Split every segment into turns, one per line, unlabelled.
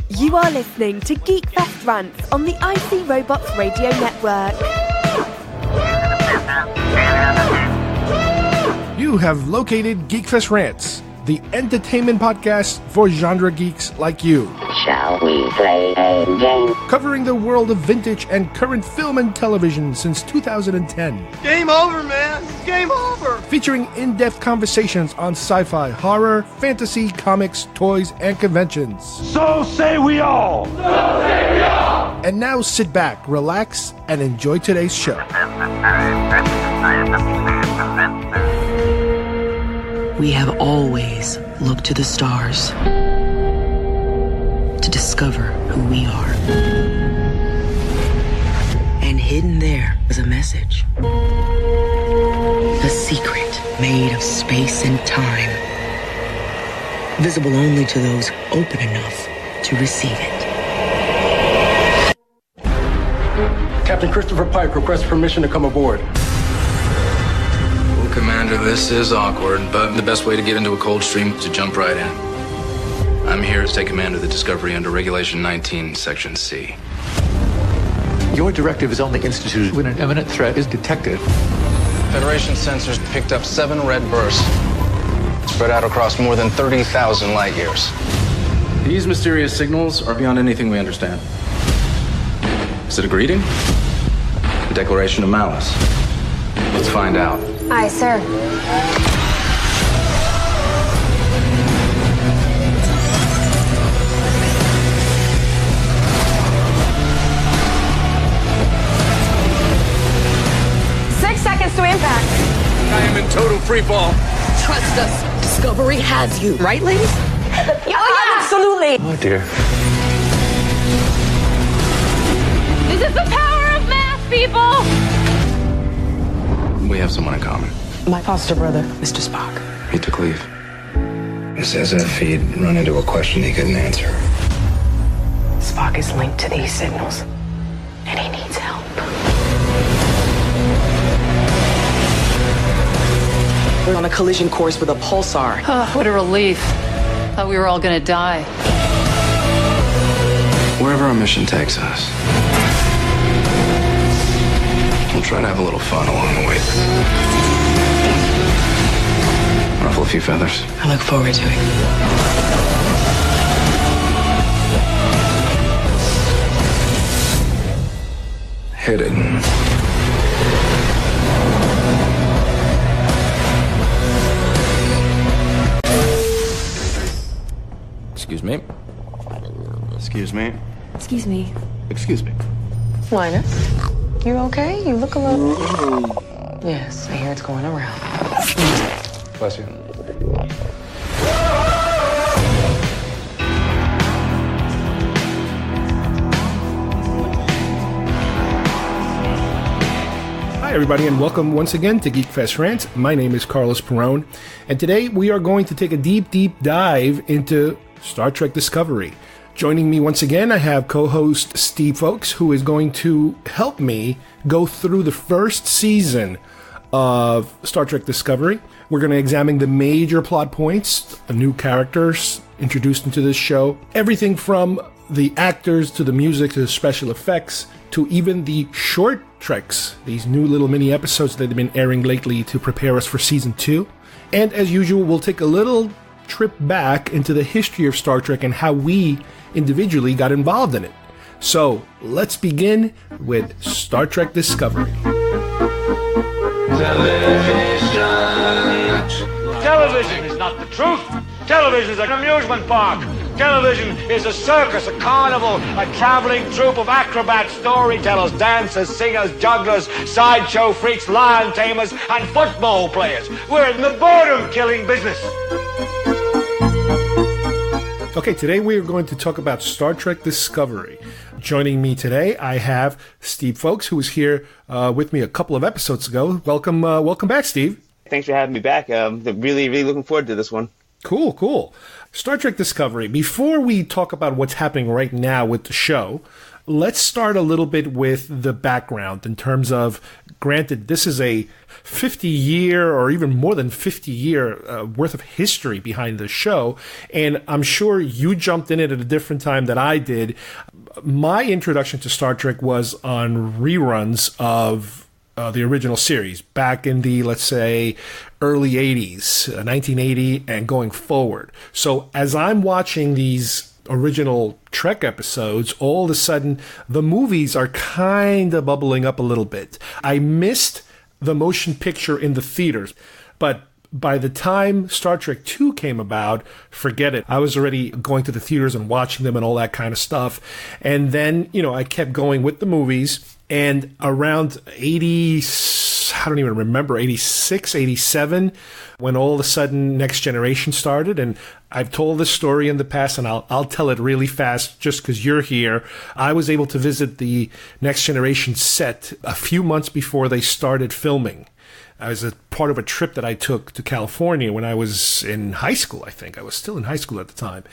You are listening to GeekFest Rants on the IC Robots Radio Network.
You have located GeekFest Rants, the entertainment podcast for genre geeks like you.
Shall we play a game?
Covering the world of vintage and current film and television since 2010.
Game over, man! Game over!
Featuring in-depth conversations on sci-fi, horror, fantasy, comics, toys, and conventions.
So say we all! So say we all!
And now sit back, relax, and enjoy today's show.
We have always looked to the stars to discover who we are. And hidden there is a message. A secret made of space and time. Visible only to those open enough to receive it.
Captain Christopher Pike requests permission to come aboard.
Well, Commander, this is awkward, but the best way to get into a cold stream is to jump right in. I'm here to take command of the Discovery under Regulation 19, Section C.
Your directive is only instituted when an imminent threat is detected.
Federation sensors picked up 7 red bursts, spread out across more than 30,000 light years. These mysterious signals are beyond anything we understand. Is it a greeting? A declaration of malice? Let's find out.
Aye, sir. To impact.
I am in total free fall.
Trust us. Discovery has you. Right, ladies?
Oh, yeah, absolutely.
Oh, dear.
This is the power of math, people!
We have someone in common.
My foster brother, Mr. Spock.
He took leave. It's as if he'd run into a question he couldn't answer.
Spock is linked to these signals, and he needs help. We're on a collision course with a pulsar.
Oh, what a relief. Thought we were all gonna die.
Wherever our mission takes us, we'll try to have a little fun along the way. Ruffle a few feathers.
I look forward to it.
Hit it. Excuse me.
Excuse me.
Excuse me.
Excuse me.
Linus, you okay? You look a little... Yes, I hear it's going around.
Bless you.
Hi, everybody, and welcome once again to GeekFest Rants. My name is Carlos Perone, and today we are going to take a deep dive into Star Trek Discovery. Joining me once again, I have co-host Steve Folks, who is going to help me go through the first season of Star Trek Discovery. We're going to examine the major plot points, the new characters introduced into this show, everything from the actors to the music to the special effects to even the short treks, these new little mini episodes that have been airing lately to prepare us for season 2. And as usual, we'll take a little trip back into the history of Star Trek and how we individually got involved in it. So let's begin with Star Trek Discovery.
Television is not the truth. Television is an amusement park. Television is a circus, a carnival, a traveling troupe of acrobats, storytellers, dancers, singers, jugglers, sideshow freaks, lion tamers, and football players. We're in the boredom-killing business.
Okay, today we are going to talk about Star Trek Discovery. Joining me today, I have Steve Folks, who was here with me a couple of episodes ago. Welcome back, Steve.
Thanks for having me back. Really looking forward to this one.
Cool. Star Trek Discovery. Before we talk about what's happening right now with the show, let's start a little bit with the background in terms of, granted, this is a 50-year or even more than 50-year worth of history behind the show, and I'm sure you jumped in it at a different time than I did. My introduction to Star Trek was on reruns of the original series back in the, let's say, early 80s, 1980 and going forward. So as I'm watching these original Trek episodes, all of a sudden the movies are kind of bubbling up a little bit. I missed the motion picture in the theaters, but by the time Star Trek II came about, forget it. I was already going to the theaters and watching them and all that kind of stuff. And then, I kept going with the movies. And around 80, I don't even remember, 86, 87, when all of a sudden Next Generation started. And I've told this story in the past, and I'll tell it really fast just because you're here. I was able to visit the Next Generation set a few months before they started filming. I was a part of a trip that I took to California when I was in high school, I think. I was still in high school at the time.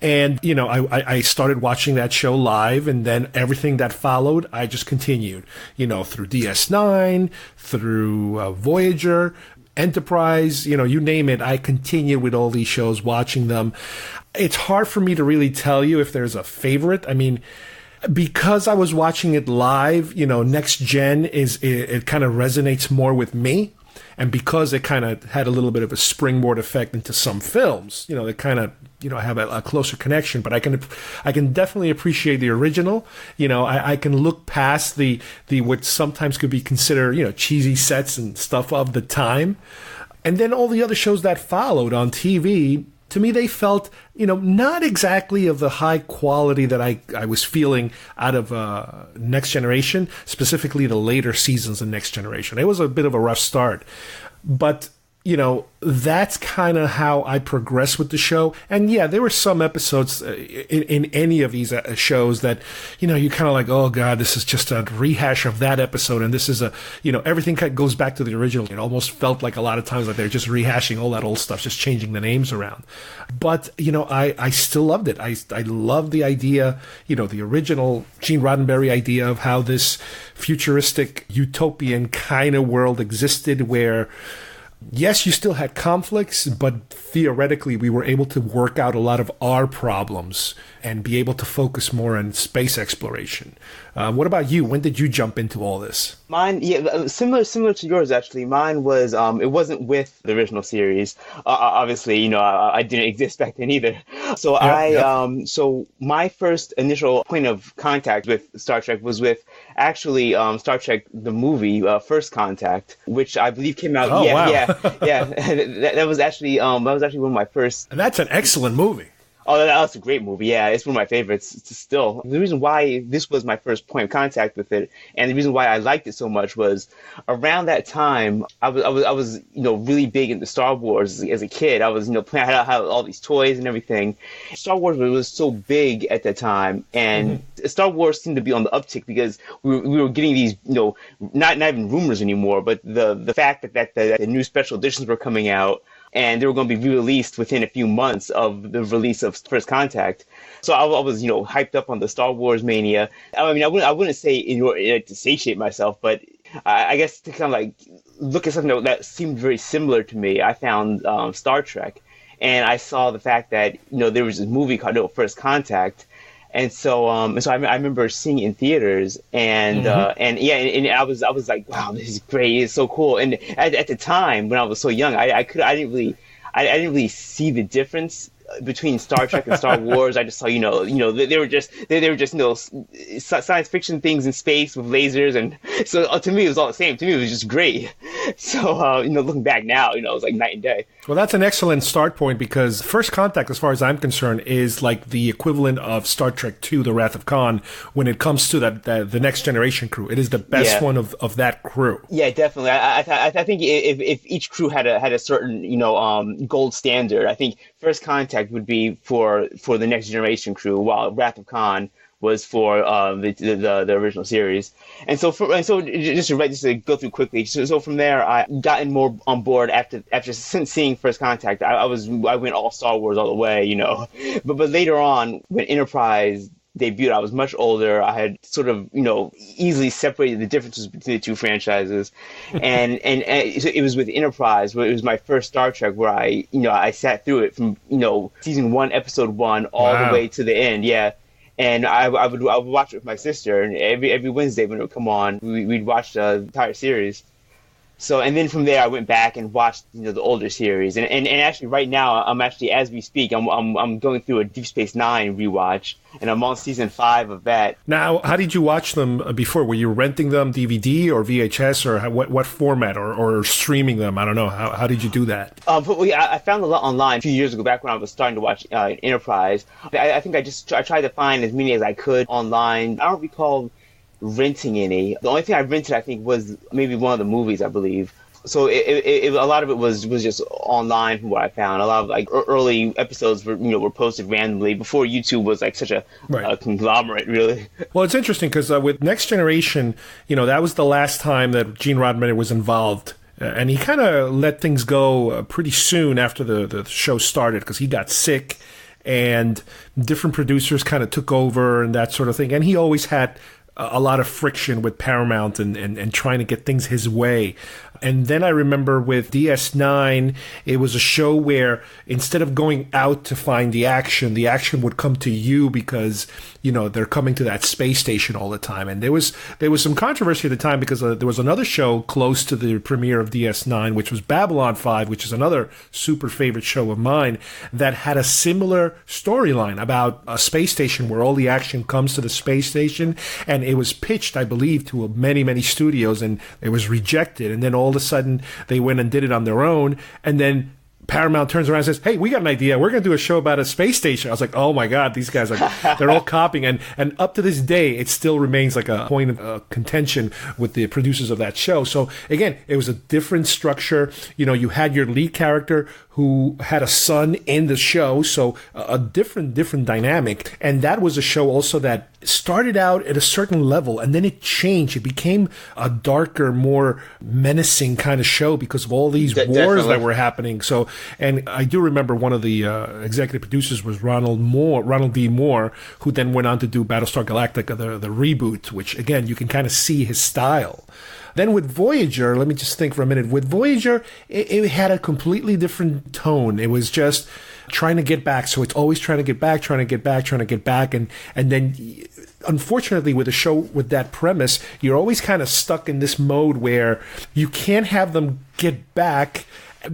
And, I started watching that show live, and then everything that followed, I just continued, through DS9, through Voyager, Enterprise, you name it. I continued with all these shows, watching them. It's hard for me to really tell you if there's a favorite. I mean, because I was watching it live, Next Gen it kind of resonates more with me. And because it kind of had a little bit of a springboard effect into some films, they kind of, have a closer connection. But I can definitely appreciate the original. I can look past the what sometimes could be considered, cheesy sets and stuff of the time. And then all the other shows that followed on TV, to me, they felt, not exactly of the high quality that I was feeling out of Next Generation, specifically the later seasons of Next Generation. It was a bit of a rough start. But, that's kind of how I progressed with the show. And yeah, there were some episodes in any of these shows that, you're kind of like, oh God, this is just a rehash of that episode. And this is everything kind of goes back to the original. It almost felt like a lot of times like they're just rehashing all that old stuff, just changing the names around. But, I still loved it. I loved the idea, the original Gene Roddenberry idea of how this futuristic utopian kind of world existed where, yes, you still had conflicts, but theoretically we were able to work out a lot of our problems and be able to focus more on space exploration. What about you? When did you jump into all this?
Mine, similar to yours, actually. Mine was, it wasn't with the original series. Obviously, I didn't exist back then either. So so my first initial point of contact with Star Trek was with actually Star Trek, the movie, First Contact, which I believe came out.
Oh, wow.
Yeah. That was actually one of my first.
And that's an excellent movie.
Oh, that's a great movie. Yeah, it's one of my favorites still. The reason why this was my first point of contact with it, and the reason why I liked it so much was around that time, I was really big into Star Wars as a kid. I was, playing, I had all these toys and everything. Star Wars was so big at that time, and Star Wars seemed to be on the uptick because we were getting these, not even rumors anymore, but the fact that the new special editions were coming out, and they were going to be re-released within a few months of the release of First Contact. So I was, hyped up on the Star Wars mania. I mean, I wouldn't say in order to satiate myself, but I guess to kind of like look at something that seemed very similar to me, I found Star Trek, and I saw the fact that there was this movie called First Contact. And so I remember seeing it in theaters, and I was like, wow, this is great, it's so cool. And at the time when I was so young, I didn't really see the difference between Star Trek and Star Wars. I just saw, they were just science fiction things in space with lasers, and so to me it was all the same. To me it was just great. So looking back now, it was like night and day.
Well, that's an excellent start point, because First Contact, as far as I'm concerned, is like the equivalent of Star Trek II, The Wrath of Khan, when it comes to the Next Generation crew. It is the best one of that crew.
Yeah, definitely. I think if each crew had a certain gold standard, I think First Contact would be for the Next Generation crew, while Wrath of Khan was for the original series. And so just to go through quickly. So from there, I gotten more on board after seeing First Contact. I went all Star Wars all the way, But later on, when Enterprise debuted, I was much older. I had sort of, easily separated the differences between the two franchises. And so it was with Enterprise, where it was my first Star Trek, where I sat through it from, season 1, episode 1, all the way to the end. Yeah. And I would watch it with my sister, and every Wednesday when it would come on, we'd watch the entire series. So, and then from there, I went back and watched, the older series. And actually, right now, I'm actually, as we speak, I'm going through a Deep Space Nine rewatch, and I'm on season 5 of that.
Now, how did you watch them before? Were you renting them DVD or VHS, or what format, or streaming them? I don't know. How did you do that?
I found a lot online a few years ago, back when I was starting to watch Enterprise. I think I tried to find as many as I could online. I don't recall renting any. The only thing I rented, I think, was maybe one of the movies, I believe. So a lot of it was just online from what I found. A lot of early episodes were posted randomly before YouTube was such a conglomerate, really.
Well, it's interesting because with Next Generation, that was the last time that Gene Roddenberry was involved. And he kind of let things go pretty soon after the show started because he got sick and different producers kind of took over and that sort of thing. And he always had a lot of friction with Paramount and trying to get things his way. And then I remember with DS9, it was a show where instead of going out to find the action would come to you because, they're coming to that space station all the time. And there was some controversy at the time because there was another show close to the premiere of DS9, which was Babylon 5, which is another super favorite show of mine, that had a similar storyline about a space station where all the action comes to the space station. And it was pitched, I believe, to many, many studios, and it was rejected. And then all of a sudden, they went and did it on their own. And then Paramount turns around and says, hey, we got an idea. We're going to do a show about a space station. I was like, oh, my God, these guys, they're all copying. And up to this day, it still remains like a point of contention with the producers of that show. So, again, it was a different structure. You had your lead character who had a son in the show, so a different dynamic. And that was a show also that started out at a certain level, and then it changed. It became a darker, more menacing kind of show because of all these wars that were happening. So, and I do remember one of the executive producers was Ronald D. Moore, who then went on to do Battlestar Galactica, the reboot, which, again, you can kind of see his style. Then with Voyager, let me just think for a minute. With Voyager, it had a completely different tone. It was just trying to get back. So it's always trying to get back. And then, unfortunately, with a show with that premise, you're always kind of stuck in this mode where you can't have them get back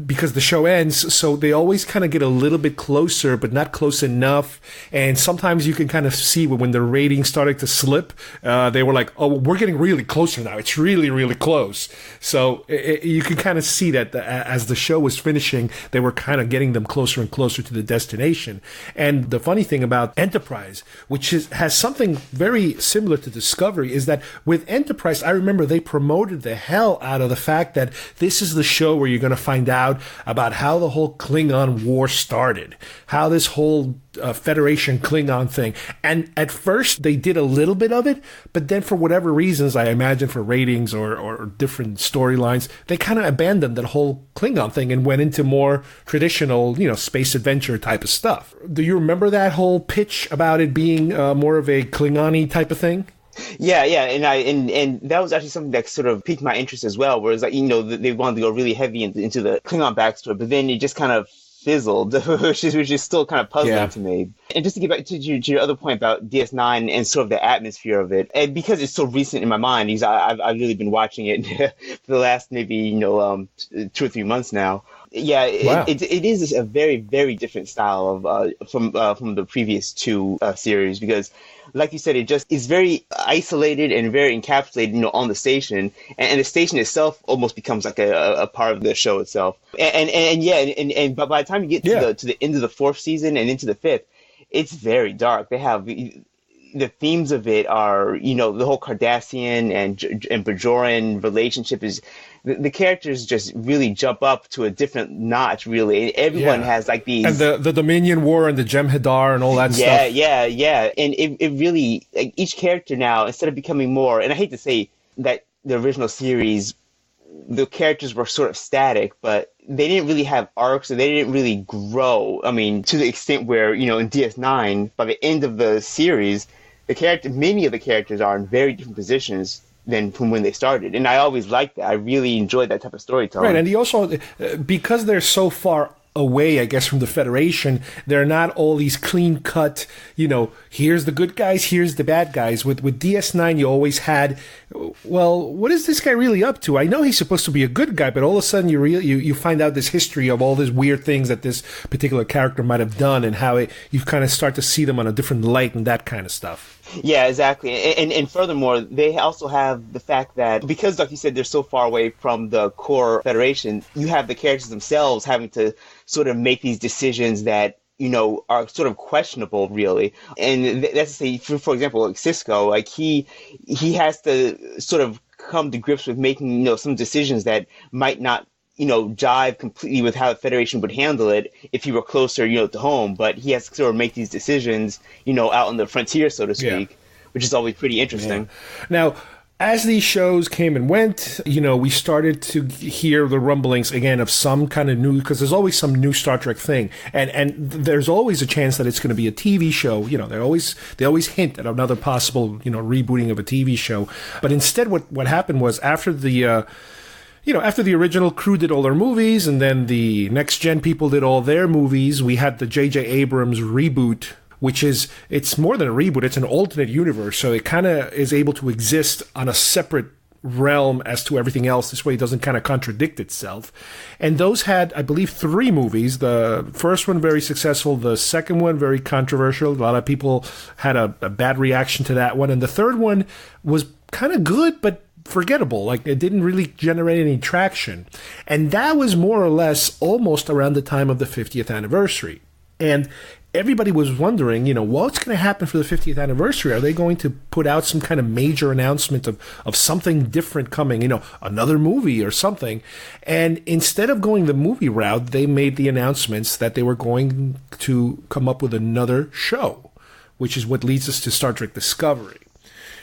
because the show ends, so they always kind of get a little bit closer, but not close enough. And sometimes you can kind of see when the ratings started to slip, they were like, oh, we're getting really closer now. It's really, really close. So you can kind of see that as the show was finishing, they were kind of getting them closer and closer to the destination. And the funny thing about Enterprise, which has something very similar to Discovery, is that with Enterprise, I remember they promoted the hell out of the fact that this is the show where you're going to find out about how the whole Klingon war started, how this whole Federation Klingon thing. And at first they did a little bit of it, but then for whatever reasons, I imagine for ratings or different storylines, they kind of abandoned that whole Klingon thing and went into more traditional, space adventure type of stuff. Do you remember that whole pitch about it being more of a Klingon-y type of thing?
Yeah, and that was actually something that sort of piqued my interest as well. Whereas, they wanted to go really heavy into the Klingon backstory, but then it just kind of fizzled, which is still kind of puzzling to me. And just to get back to your other point about DS9 and sort of the atmosphere of it, and because it's so recent in my mind, because I've really been watching it for the last maybe 2 or 3 months now. Yeah, wow. It is a very, very different style of from the previous two series, because, like you said, it just is very isolated and very encapsulated, on the station, and the station itself almost becomes like a part of the show itself. But by the time you get to the end of the 4th season and into the 5th, it's very dark. They have the themes of it are, the whole Cardassian and Bajoran relationship is. The characters just really jump up to a different notch, really. Everyone has like these...
And the Dominion War and the Jem'Hadar and all that stuff.
Yeah. And it really... Like, each character now, instead of becoming more... And I hate to say that the original series, the characters were sort of static, but they didn't really have arcs, or they didn't really grow. I mean, to the extent where, in DS9, by the end of the series, many of the characters are in very different positions than from when they started. And I always liked that. I really enjoyed that type of storytelling.
Right, and he also, because they're so far away, I guess, from the Federation, they're not all these clean-cut, here's the good guys, here's the bad guys. With DS9, you always had, well, what is this guy really up to? I know he's supposed to be a good guy, but all of a sudden you find out this history of all these weird things that this particular character might have done, and how you kind of start to see them on a different light and that kind of stuff.
Yeah, exactly. And furthermore, they also have the fact that because, like you said, they're so far away from the core Federation, you have the characters themselves having to sort of make these decisions that, are sort of questionable, really. And that's to say, for example, like Cisco, like he has to sort of come to grips with making, some decisions that might not jive completely with how the Federation would handle it if he were closer, to home. But he has to sort of make these decisions, out on the frontier, so to speak, which is always pretty interesting.
Yeah. Now, as these shows came and went, we started to hear the rumblings again of some kind of new, because there's always some new Star Trek thing, and there's always a chance that it's going to be a TV show. They always hint at another possible, rebooting of a TV show. But instead, what happened was after the original crew did all their movies, and then the next gen people did all their movies, we had the J.J. Abrams reboot, which it's more than a reboot, it's an alternate universe, so it kind of is able to exist on a separate realm as to everything else. This way it doesn't kind of contradict itself. And those had, I believe, 3 movies. The first one very successful, the second one very controversial. A lot of people had a bad reaction to that one, and the third one was kind of good, but forgettable. Like, it didn't really generate any traction. And that was more or less almost around the time of the 50th anniversary. And everybody was wondering, what's going to happen for the 50th anniversary? Are they going to put out some kind of major announcement of something different coming, another movie or something? And instead of going the movie route, they made the announcements that they were going to come up with another show, which is what leads us to Star Trek Discovery.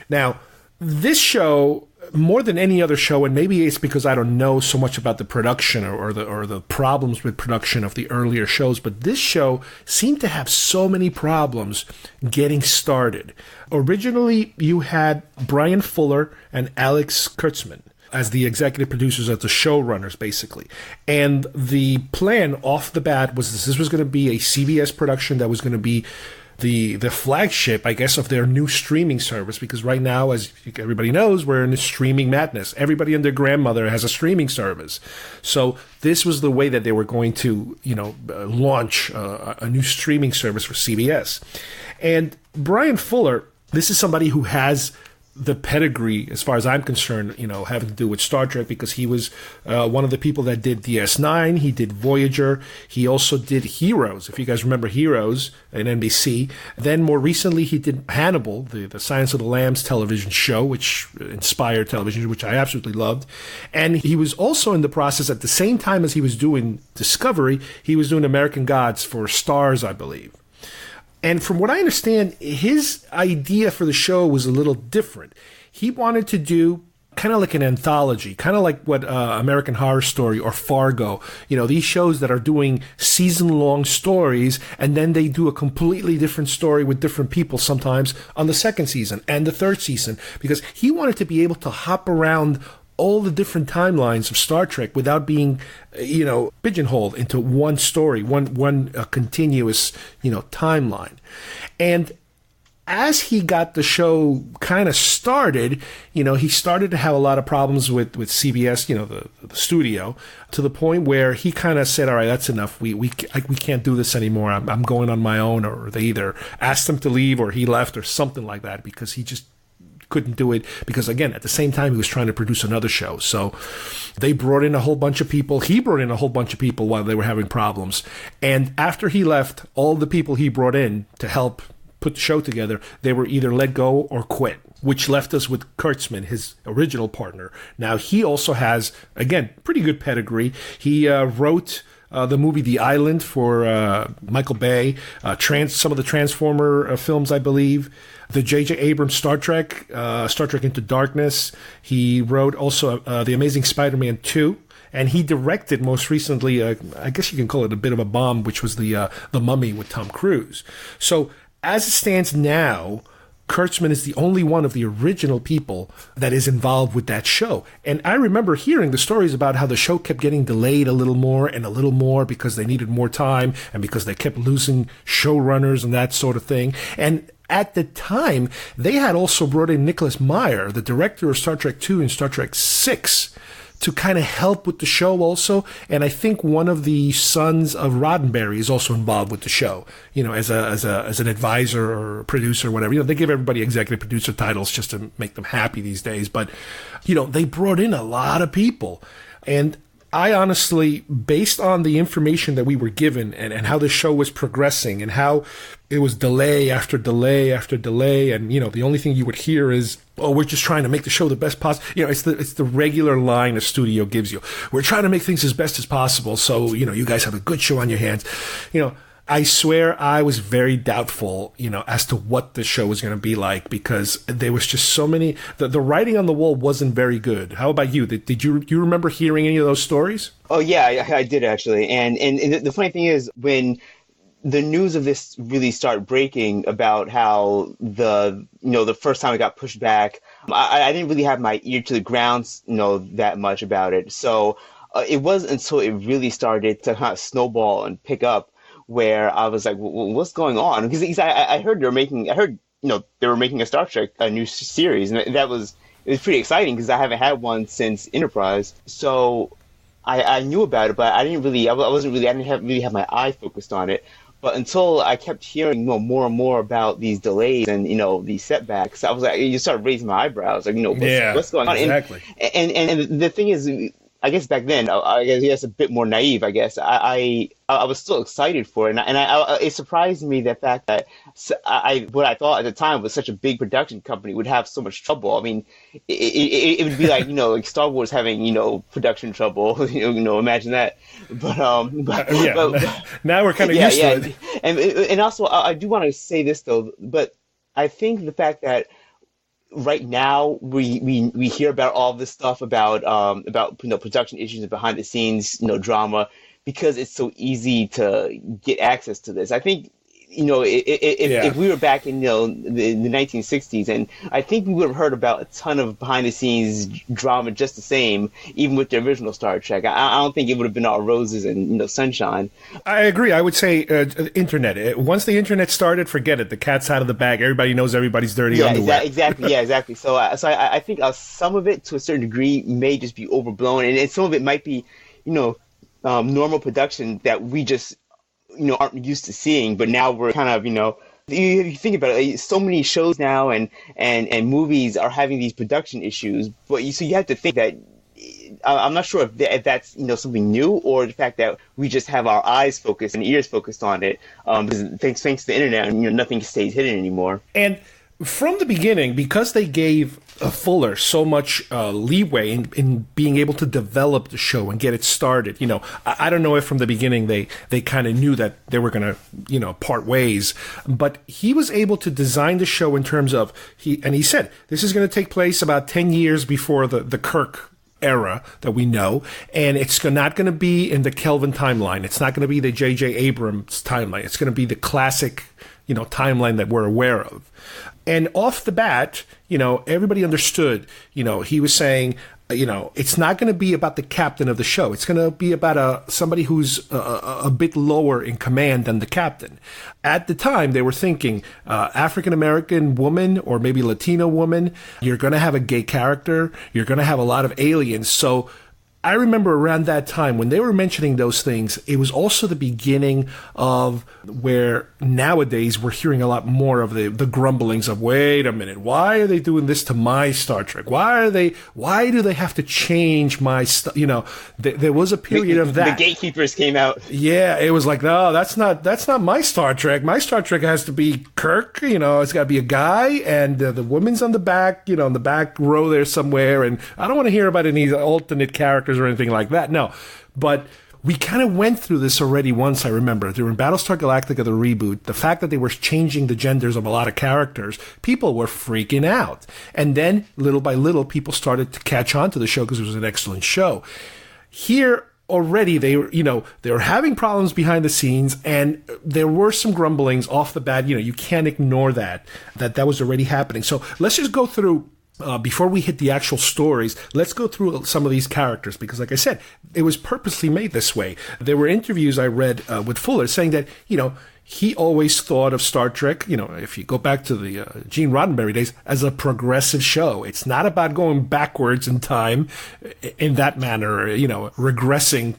Now, this show, more than any other show, and maybe it's because I don't know so much about the production or the problems with production of the earlier shows, but this show seemed to have so many problems getting started. Originally, you had Brian Fuller and Alex Kurtzman as the executive producers, as the showrunners, basically. And the plan off the bat was this was going to be a CBS production that was going to be the flagship, I guess, of their new streaming service, because right now, as everybody knows, we're in a streaming madness. Everybody and their grandmother has a streaming service. So this was the way that they were going to, launch a new streaming service for CBS. And Brian Fuller, this is somebody who has the pedigree, as far as I'm concerned, having to do with Star Trek, because he was one of the people that did DS9. He did Voyager. He also did Heroes, if you guys remember Heroes in NBC. Then more recently, he did Hannibal, the Silence of the Lambs television show, which inspired television, which I absolutely loved. And he was also in the process, at the same time as he was doing Discovery, he was doing American Gods for Stars, I believe. And from what I understand, his idea for the show was a little different. He wanted to do kind of like an anthology, kind of like what American Horror Story or Fargo, these shows that are doing season-long stories, and then they do a completely different story with different people sometimes on the second season and the third season, because he wanted to be able to hop around all the different timelines of Star Trek without being, pigeonholed into one story, one continuous, timeline. And as he got the show kind of started, he started to have a lot of problems with CBS, the studio, to the point where he kind of said, all right, that's enough. We can't do this anymore. I'm going on my own. Or they either asked him to leave or he left or something like that, because he just couldn't do it, because again, at the same time, he was trying to produce another show. So they brought in a whole bunch of people. He brought in a whole bunch of people while they were having problems. And after he left, all the people he brought in to help put the show together, they were either let go or quit, which left us with Kurtzman, his original partner. Now, he also has, again, pretty good pedigree. He wrote the movie The Island for Michael Bay, some of the Transformer films, I believe, the J.J. Abrams Star Trek Into Darkness. He wrote also The Amazing Spider-Man 2, and he directed most recently, I guess you can call it a bit of a bomb, which was the Mummy with Tom Cruise. So as it stands now, Kurtzman is the only one of the original people that is involved with that show. And I remember hearing the stories about how the show kept getting delayed a little more because they needed more time and because they kept losing showrunners and that sort of thing. And at the time, they had also brought in Nicholas Meyer, the director of Star Trek II and Star Trek VI, to kind of help with the show also. And I think one of the sons of Roddenberry is also involved with the show, as an advisor or producer or whatever. They give everybody executive producer titles just to make them happy these days. But, they brought in a lot of people. And I honestly, based on the information that we were given and how the show was progressing and how it was delay after delay after delay, and the only thing you would hear is, "Oh, we're just trying to make the show the best possible." It's the regular line a studio gives you. We're trying to make things as best as possible, so you guys have a good show on your hands. I swear I was very doubtful, as to what the show was going to be like, because there was just so many. The writing on the wall wasn't very good. How about you? Did you remember hearing any of those stories?
Oh yeah, I did actually. And the funny thing is, when the news of this really started breaking about how the first time it got pushed back, I didn't really have my ear to the ground, that much about it. So it wasn't until it really started to kind of snowball and pick up where I was like, well, what's going on? Because I heard they were making a Star Trek, a new series, and it was pretty exciting because I haven't had one since Enterprise. So I knew about it, but I didn't really have my eye focused on it. But until I kept hearing more and more about these delays and these setbacks, I was like, you started raising my eyebrows, like what's going on?
Exactly.
And the thing is, I guess back then, I guess a bit more naive. I guess I was still excited for it, and it surprised me the fact that what I thought at the time was such a big production company would have so much trouble. I mean, it would be like like Star Wars having production trouble. Imagine that. But
now we're kind of used to it.
And also I do want to say this though, but I think the fact that right now we hear about all this stuff about production issues and behind the scenes drama, because it's so easy to get access to this. I think if we were back in the 1960s, and I think we would have heard about a ton of behind the scenes drama just the same, even with the original Star Trek. I don't think it would have been all roses and sunshine.
I agree. I would say internet. Once the internet started, forget it. The cat's out of the bag. Everybody knows everybody's dirty underwear.
Exactly. Yeah, exactly. So I think some of it to a certain degree may just be overblown, and some of it might be normal production that we just aren't used to seeing, but now we're kind of you think about it, so many shows now and movies are having these production issues, but so you have to think that I'm not sure if that's something new, or the fact that we just have our eyes focused and ears focused on it, because thanks to the internet, nothing stays hidden anymore.
And from the beginning, because they gave Fuller so much leeway in being able to develop the show and get it started, I don't know if from the beginning they kind of knew that they were going to, part ways, but he was able to design the show in terms of, he said, this is going to take place about 10 years before the Kirk era that we know, and it's not going to be in the Kelvin timeline. It's not going to be the J.J. Abrams timeline. It's going to be the classic, timeline that we're aware of. And off the bat, everybody understood, he was saying, it's not going to be about the captain of the show. It's going to be about somebody who's a bit lower in command than the captain. At the time, they were thinking African-American woman or maybe Latino woman. You're going to have a gay character. You're going to have a lot of aliens. So I remember around that time when they were mentioning those things, it was also the beginning of where nowadays we're hearing a lot more of the grumblings of, wait a minute, why are they doing this to my Star Trek? Why do they have to change my stuff? There was a period of that.
The gatekeepers came out.
Yeah, it was like, no, that's not my Star Trek. My Star Trek has to be Kirk, it's got to be a guy, and the woman's on the back, in the back row there somewhere, and I don't want to hear about any alternate characters or anything like that. No, but we kind of went through this already once, I remember. During Battlestar Galactica, the reboot, the fact that they were changing the genders of a lot of characters, people were freaking out. And then, little by little, people started to catch on to the show because it was an excellent show. here already they were having problems behind the scenes, and there were some grumblings off the bat. You can't ignore that was already happening. So let's just go through. Before we hit the actual stories, let's go through some of these characters, because like I said, it was purposely made this way. There were interviews I read with Fuller saying that, he always thought of Star Trek, if you go back to the Gene Roddenberry days, as a progressive show. It's not about going backwards in time in that manner, regressing,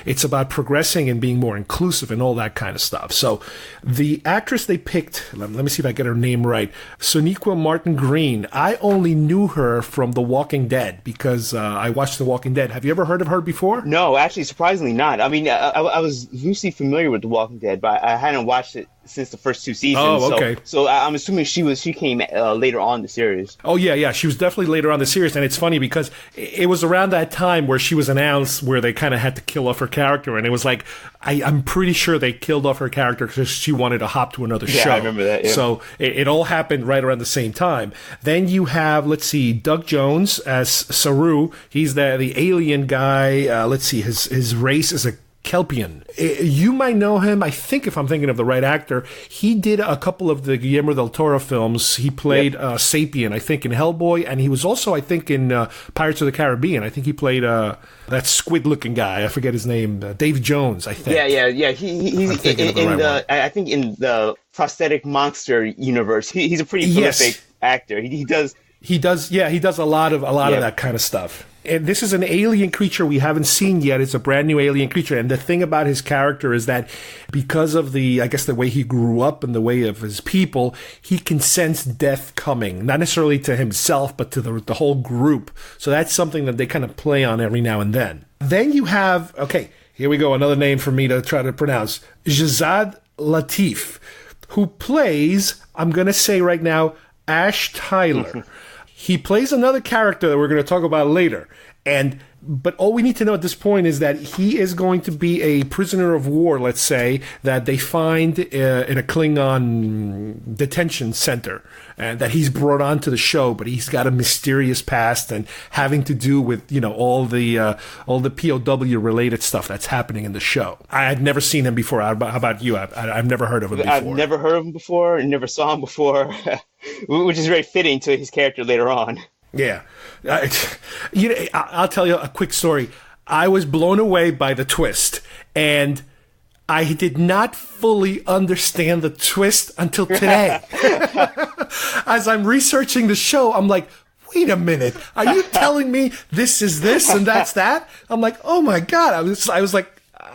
it's about progressing and being more inclusive and all that kind of stuff. So the actress they picked, let me see if I get her name right, Sonequa Martin Green. I only knew her from The Walking Dead because I watched The Walking Dead. Have you ever heard of her before?
No, actually, surprisingly not. I mean, I was loosely familiar with The Walking Dead, but I hadn't watched it since the first two seasons.
Oh, okay.
So I'm assuming she came later on in the series.
Oh, yeah. She was definitely later on in the series. And it's funny because it was around that time where she was announced where they kind of had to kill off her character. And it was like, I'm pretty sure they killed off her character because she wanted to hop to another show.
Yeah, I remember that. Yeah.
So it all happened right around the same time. Then you have, let's see, Doug Jones as Saru. He's the alien guy. Let's see, his race is a Kelpian. You might know him, I think, if I'm thinking of the right actor. He did a couple of the Guillermo del Toro films. He played Sapien, I think, in Hellboy, and he was also, I think, in Pirates of the Caribbean. I think he played that squid-looking guy. I forget his name. Dave Jones, I think.
Yeah. He's I think in the prosthetic monster universe. He's a pretty prolific actor. He does a lot of that kind of stuff. And this is an alien creature we haven't seen yet. It's a brand new alien creature. And the thing about his character is that because of the way he grew up and the way of his people, he can sense death coming, not necessarily to himself, but to the whole group. So that's something that they kind of play on every now and then. Then you have, here we go, another name for me to try to pronounce, Shazad Latif, who plays, I'm going to say right now, Ash Tyler. He plays another character that we're going to talk about later. But all we need to know at this point is that he is going to be a prisoner of war, let's say, that they find in a Klingon detention center, and that he's brought onto the show, but he's got a mysterious past and having to do with, all the POW-related stuff that's happening in the show. I had never seen him before. How about you? I've never heard of him before. I've never heard of him before and never saw him before, which is very fitting to his character later on.
Yeah. I'll tell you a quick story. I was blown away by the twist, and I did not fully understand the twist until today. As I'm researching the show, I'm like, wait a minute. Are you telling me this is this and that's that? I'm like, oh my God. I was like,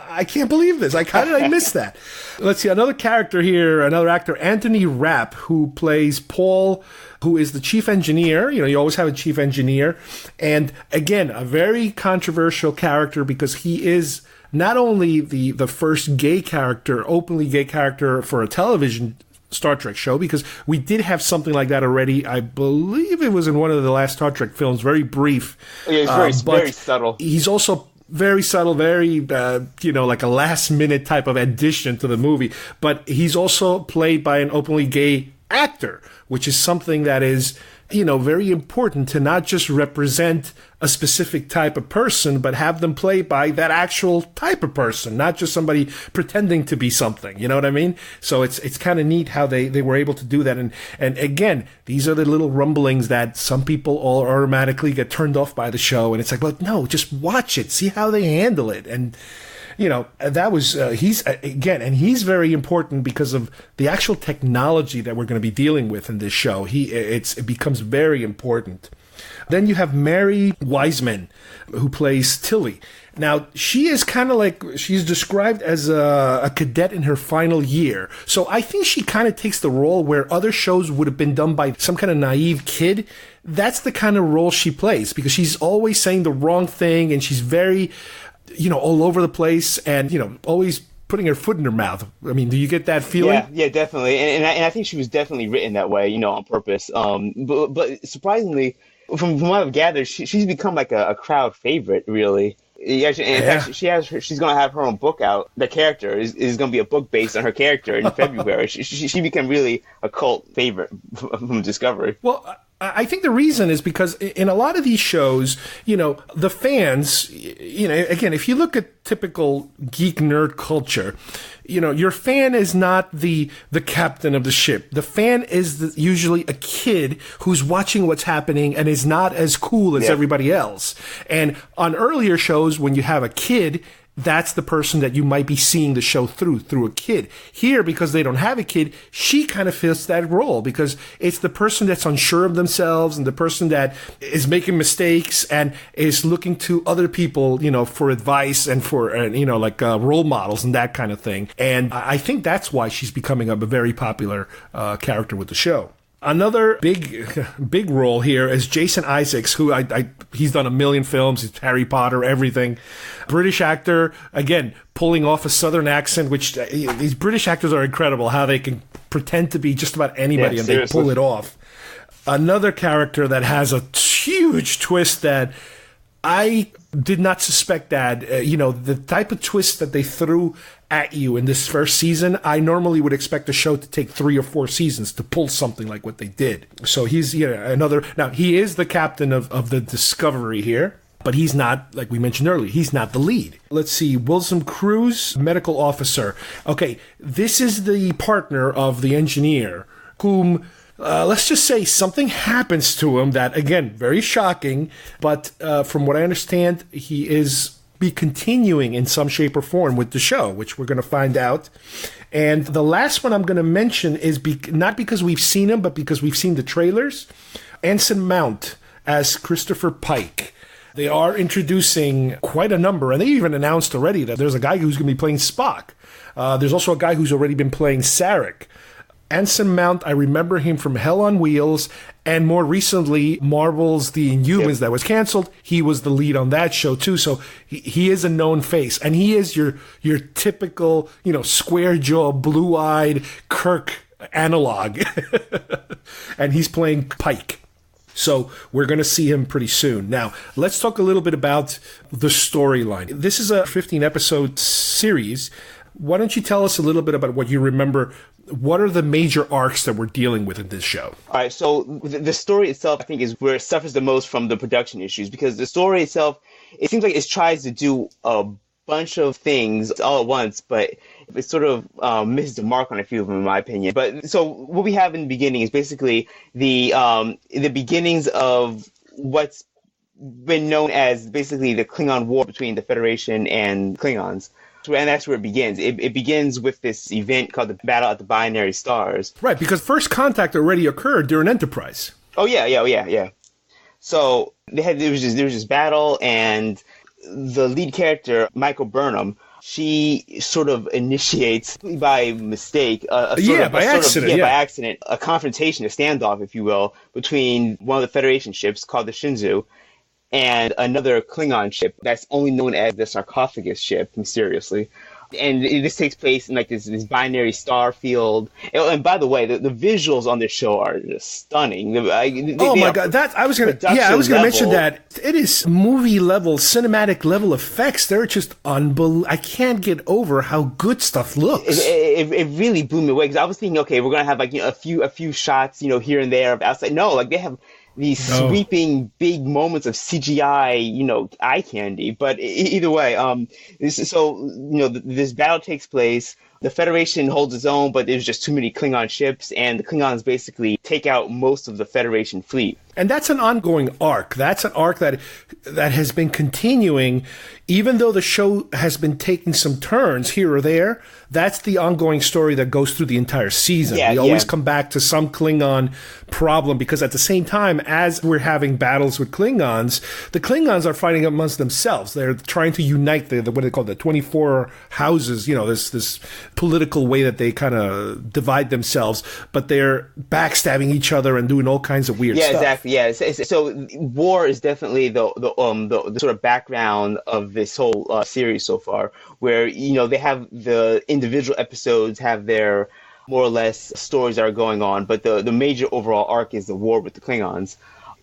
I can't believe this. Like, how did I miss that? Let's see, another character here, another actor, Anthony Rapp, who plays Paul, who is the chief engineer. You always have a chief engineer. And again, a very controversial character because he is not only the first openly gay character for a television Star Trek show, because we did have something like that already. I believe it was in one of the last Star Trek films, very brief.
Yeah, it's very subtle.
He's also very subtle, very, like a last-minute type of addition to the movie. But he's also played by an openly gay actor, which is something that is, very important to not just represent a specific type of person, but have them played by that actual type of person, not just somebody pretending to be something. You know what I mean? So it's kind of neat how they were able to do that. And again, these are the little rumblings that some people all automatically get turned off by the show. And it's like, well, no, just watch it. See how they handle it. And that was, he's very important because of the actual technology that we're going to be dealing with in this show. It becomes very important. Then you have Mary Wiseman, who plays Tilly. Now, she is kind of like, she's described as a cadet in her final year. So I think she kind of takes the role where other shows would have been done by some kind of naive kid. That's the kind of role she plays because she's always saying the wrong thing and she's very, all over the place and, always putting her foot in her mouth. I mean, do you get that feeling?
Yeah, definitely. And I think she was definitely written that way, on purpose. But surprisingly, from what I've gathered, she's become like a crowd favorite, really. Yeah, in fact, she's going to have her own book out. The character is going to be a book based on her character in February. She became really a cult favorite from Discovery.
Well, I think the reason is because in a lot of these shows, the fans, again, if you look at typical geek nerd culture, your fan is not the captain of the ship. The fan is usually a kid who's watching what's happening and is not as cool as everybody else. And on earlier shows, when you have a kid, that's the person that you might be seeing the show through a kid. Here, because they don't have a kid, she kind of fits that role because it's the person that's unsure of themselves and the person that is making mistakes and is looking to other people, for advice and for, role models and that kind of thing. And I think that's why she's becoming a very popular character with the show. Another big role here is Jason Isaacs, who he's done a million films. He's Harry Potter, everything. British actor, again, pulling off a Southern accent, which these British actors are incredible, how they can pretend to be just about anybody and they pull it off. Another character that has a huge twist that I did not suspect that, the type of twist that they threw at you in this first season, I normally would expect a show to take 3 or 4 seasons to pull something like what they did. So he's now he is the captain of the Discovery here, but he's not, like we mentioned earlier, he's not the lead. Let's see, Wilson Cruz, medical officer. Okay, this is the partner of the engineer, whom... let's just say something happens to him that, again, very shocking, but from what I understand, he is be continuing in some shape or form with the show, which we're going to find out. And the last one I'm going to mention is not because we've seen him, but because we've seen the trailers. Anson Mount as Christopher Pike. They are introducing quite a number, and they even announced already that there's a guy who's going to be playing Spock. There's also a guy who's already been playing Sarek. Anson Mount, I remember him from Hell on Wheels, and more recently, Marvel's The Inhumans that was canceled. He was the lead on that show too, so he is a known face, and he is your typical, square jaw, blue eyed Kirk analog, and he's playing Pike. So we're going to see him pretty soon. Now, let's talk a little bit about the storyline. This is a 15-episode series. Why don't you tell us a little bit about what you remember? What are the major arcs that we're dealing with in this show?
All right, so the story itself, I think, is where it suffers the most from the production issues, because the story itself, it seems like it tries to do a bunch of things all at once, but it sort of misses the mark on a few of them, in my opinion. But so what we have in the beginning is basically the beginnings of what's been known as basically the Klingon War between the Federation and Klingons. And that's where it begins. It begins with this event called the Battle at the Binary Stars.
Right, because first contact already occurred during Enterprise.
Oh, yeah. So there was this battle, and the lead character, Michael Burnham, she sort of initiates, by mistake, by accident, a confrontation, a standoff, if you will, between one of the Federation ships called the Shinzu and another Klingon ship that's only known as the Sarcophagus ship, mysteriously. And this takes place in like this binary star field. And by the way, the visuals on this show are just stunning.
Oh my god, I was going to mention that. It is movie level, cinematic level effects. They're just unbelievable. I can't get over how good stuff looks.
It really blew me away, because I was thinking, okay, we're going to have like a few shots, here and there of outside. No, like they have these sweeping big moments of CGI, eye candy. But either way, this battle takes place. The Federation holds its own, but there's just too many Klingon ships, and the Klingons basically take out most of the Federation fleet.
And that's an ongoing arc. That's an arc that has been continuing, even though the show has been taking some turns here or there. That's the ongoing story that goes through the entire season. We always come back to some Klingon problem, because at the same time as we're having battles with Klingons, the Klingons are fighting amongst themselves. They're trying to unite what they call the 24 houses, this political way that they kind of divide themselves, but they're backstabbing each other and doing all kinds of weird stuff.
Yeah, exactly. Yeah, so war is definitely the sort of background of this whole series so far, where they have the individual episodes have their more or less stories that are going on, but the major overall arc is the war with the Klingons.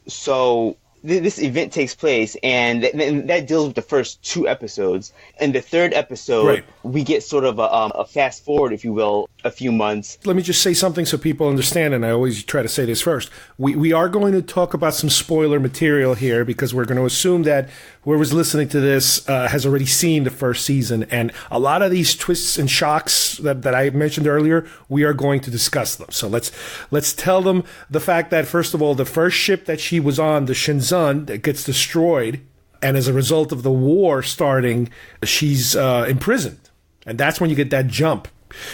So this event takes place, and that deals with the first 2 episodes. In the 3rd episode, we get sort of a fast forward, if you will, a few months.
Let me just say something so people understand, and I always try to say this first. We are going to talk about some spoiler material here because we're going to assume that whoever's listening to this has already seen the first season, and a lot of these twists and shocks that I mentioned earlier, we are going to discuss them. So let's tell them the fact that, first of all, the first ship that she was on, the Shenzhen, that gets destroyed, and as a result of the war starting, she's imprisoned. And that's when you get that jump.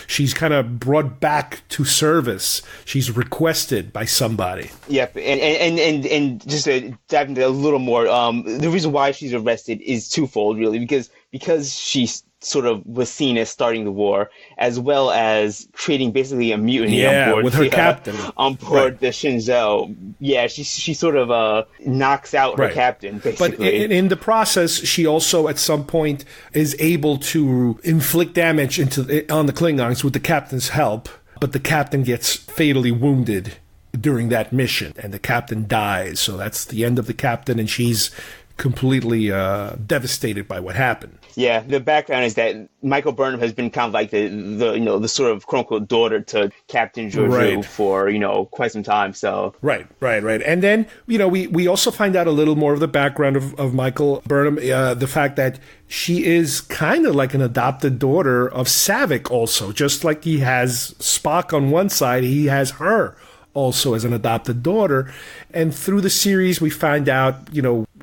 She's kind of brought back to service. She's requested by somebody.
Yep, and just to dive into a little more, the reason why she's arrested is twofold, really, because she's sort of was seen as starting the war, as well as creating basically a mutiny on board
with her captain
on board the Shenzhou. Yeah, she sort of knocks out her captain, basically.
But in the process, she also at some point is able to inflict damage on the Klingons with the captain's help, but the captain gets fatally wounded during that mission, and the captain dies. So that's the end of the captain, and she's completely devastated by what happened.
Yeah, the background is that Michael Burnham has been kind of like the sort of quote unquote daughter to Captain Georgiou for quite some time. So
right. And then we also find out a little more of the background of Michael Burnham, the fact that she is kind of like an adopted daughter of Saavik, also, just like he has Spock on one side, he has her also as an adopted daughter. And through the series, we find out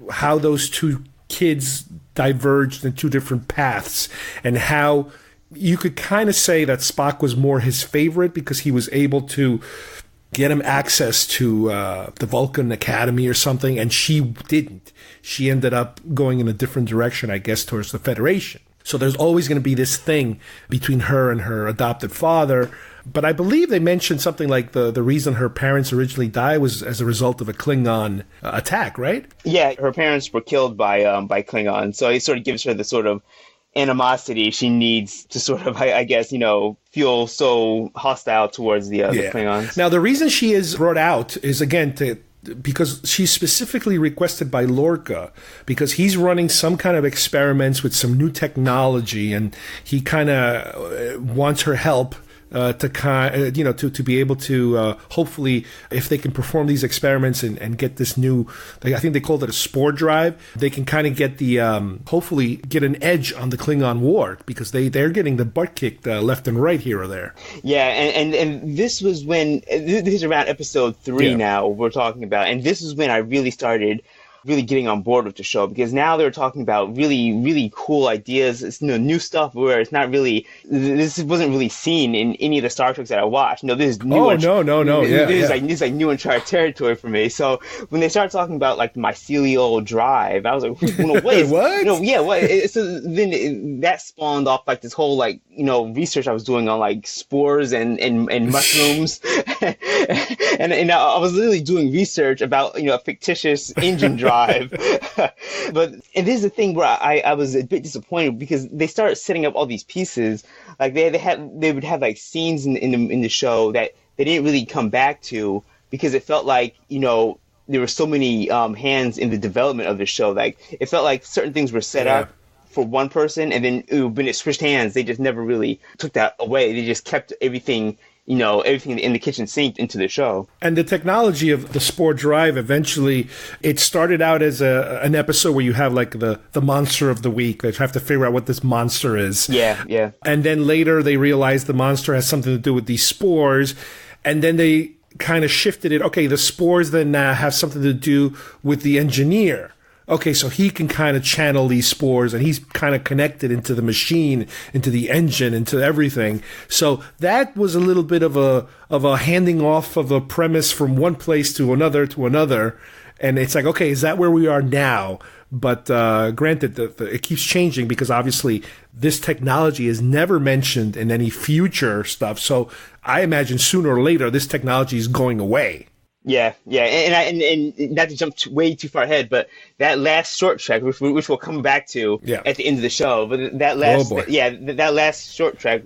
how those two kids diverged in 2 different paths, and how you could kind of say that Spock was more his favorite because he was able to get him access to the Vulcan Academy or something, and she didn't. She ended up going in a different direction, I guess, towards the Federation. So there's always going to be this thing between her and her adopted father. But I believe they mentioned something like the reason her parents originally died was as a result of a Klingon attack, right?
Yeah, her parents were killed by Klingons, so it sort of gives her the sort of animosity she needs to sort of, I guess, feel so hostile towards the Klingons.
Now, the reason she is brought out is, again, because she's specifically requested by Lorca, because he's running some kind of experiments with some new technology, and he kind of wants her help to be able to hopefully, if they can perform these experiments and get this new, I think they called it a spore drive, they can kind of get the hopefully get an edge on the Klingon war, because they're getting the butt kicked left and right here or there.
Yeah, and this was when this is around episode 3 now we're talking about, and this is when I really started really getting on board with the show, because now they're talking about really, really cool ideas. It's new stuff where it's not really, this wasn't really seen in any of the Star Treks that I watched. This is new. This is like new uncharted territory for me. So when they start talking about like the mycelial drive, I was like, what? What? So then that spawned off like this whole research I was doing on like spores and mushrooms, and I was literally doing research about a fictitious engine drive. But and this is the thing where I was a bit disappointed, because they started setting up all these pieces. Like they would have like scenes in the show that they didn't really come back to, because it felt like there were so many hands in the development of the show. Like it felt like certain things were set up for one person, and then when it switched hands, they just never really took that away. They just kept everything everything in the kitchen sink into the show.
And the technology of the spore drive, eventually, it started out as an episode where you have like the monster of the week. They have to figure out what this monster is.
Yeah.
And then later they realized the monster has something to do with these spores. And then they kind of shifted it. Okay, the spores then have something to do with the engineer. Okay, so he can kind of channel these spores, and he's kind of connected into the machine, into the engine, into everything. So that was a little bit of a handing off of a premise from one place to another. And it's like, okay, is that where we are now? But granted, it keeps changing, because obviously this technology is never mentioned in any future stuff. So I imagine sooner or later this technology is going away.
Yeah, and not to jump way too far ahead, but that last short trek, which we'll come back to at the end of the show, but that last short trek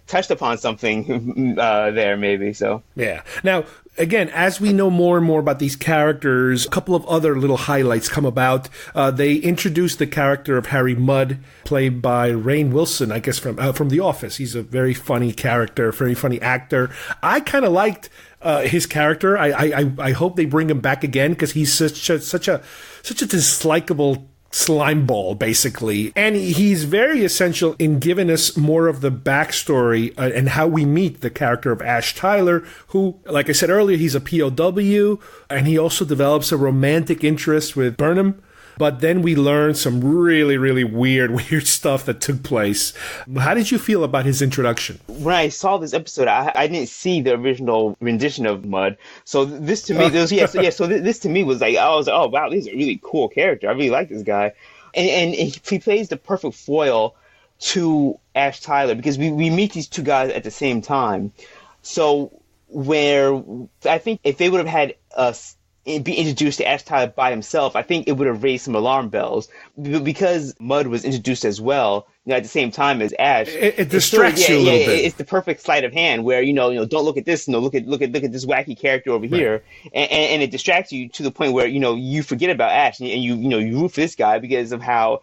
touched upon something there, maybe. So
yeah. Now, again, as we know more and more about these characters, a couple of other little highlights come about. They introduced the character of Harry Mudd, played by Rainn Wilson, I guess, from The Office. He's a very funny character, very funny actor. I kind of liked his character. I hope they bring him back again, because he's such a dislikable slime ball, basically. And he's very essential in giving us more of the backstory and how we meet the character of Ash Tyler, who, like I said earlier, he's a POW, and he also develops a romantic interest with Burnham. But then we learn some really, really weird stuff that took place. How did you feel about his introduction?
When I saw this episode, I didn't see the original rendition of Mudd. So this to me, this to me was like, I was like, oh wow, this is a really cool character. I really like this guy, and he plays the perfect foil to Ash Tyler, because we meet these two guys at the same time. So where I think if they would have had us be introduced to Ash Tyler by himself, I think it would have raised some alarm bells. Because Mudd was introduced as well, at the same time as Ash.
It distracts you a little bit.
It's the perfect sleight of hand where, don't look at this, look at this wacky character over here. And it distracts you to the point where, you forget about Ash, and you root for this guy because of how,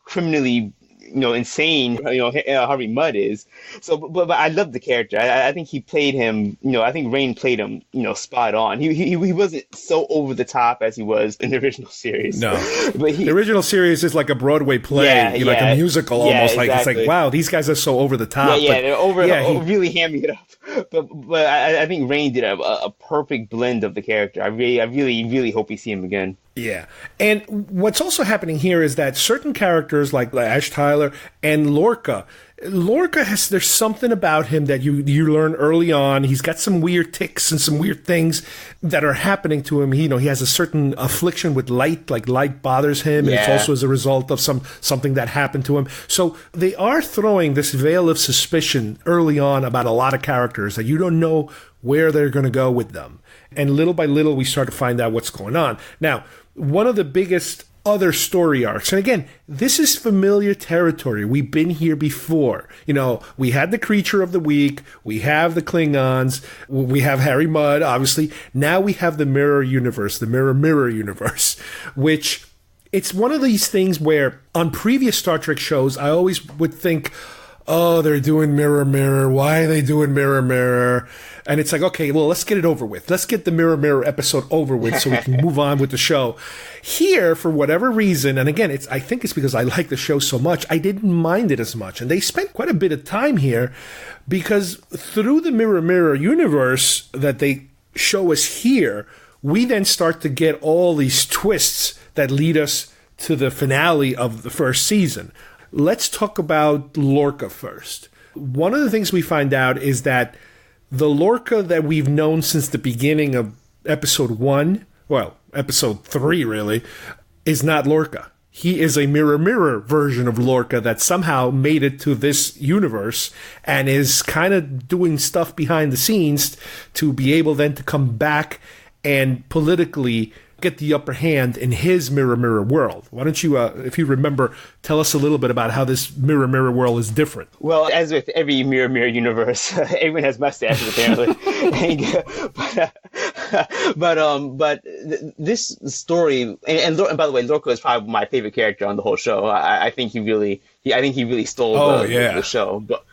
criminally insane, Harvey Mudd is. So, but I love the character. I think he played him, I think Rainn played him, spot on. He wasn't so over the top as he was in the original series.
No, but the original series is like a Broadway play, like a musical almost. Exactly. Like it's like, wow, these guys are so over the top.
They're really hamming it up. But I think Rainn did a perfect blend of the character. I really hope we see him again.
Yeah. And what's also happening here is that certain characters like Ash Tyler and Lorca there's something about him that you learn early on. He's got some weird tics and some weird things that are happening to him. He has a certain affliction with light, like light bothers him, and it's also as a result of something that happened to him. So they are throwing this veil of suspicion early on about a lot of characters that you don't know where they're going to go with them. And little by little, we start to find out what's going on. Now, one of the biggest other story arcs, and again, this is familiar territory. We've been here before. We had the Creature of the Week, we have the Klingons, we have Harry Mudd, obviously. Now we have the Mirror Universe, the Mirror Universe, which it's one of these things where on previous Star Trek shows, I always would think, oh, they're doing Mirror. Why are they doing Mirror? And it's like, okay, well, let's get it over with. Let's get the Mirror episode over with so we can move on with the show. Here, for whatever reason, and again, I think it's because I like the show so much, I didn't mind it as much. And they spent quite a bit of time here because through the Mirror universe that they show us here, we then start to get all these twists that lead us to the finale of the first season. Let's talk about Lorca first. One of the things we find out is that the Lorca that we've known since the beginning of episode 1, well, episode 3 really, is not Lorca. He is a mirror version of Lorca that somehow made it to this universe and is kind of doing stuff behind the scenes to be able then to come back and politically get the upper hand in his mirror world. Why don't you, if you remember, tell us a little bit about how this mirror world is different?
Well, as with every mirror universe, everyone has mustaches apparently. but this story, and by the way, Lorca is probably my favorite character on the whole show. I think he really stole the show. But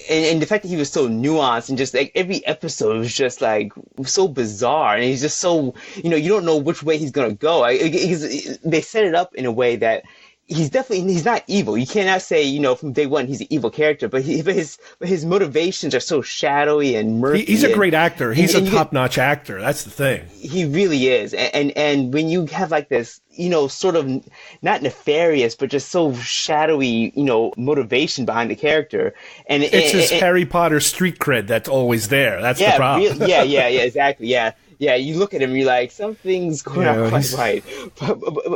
and the fact that he was so nuanced and just like every episode was just like so bizarre, and he's just so you don't know which way he's gonna go. They set it up in a way that he's not evil. You cannot say from day one he's an evil character, but his motivations are so shadowy and murky.
He's a great actor. He's a top-notch actor. That's the thing.
He really is. And when you have like this sort of not nefarious, but just so shadowy, motivation behind the character. And
it's his Harry Potter street cred that's always there. That's the problem.
Exactly. Yeah, you look at him, you're like, something's going on quite right.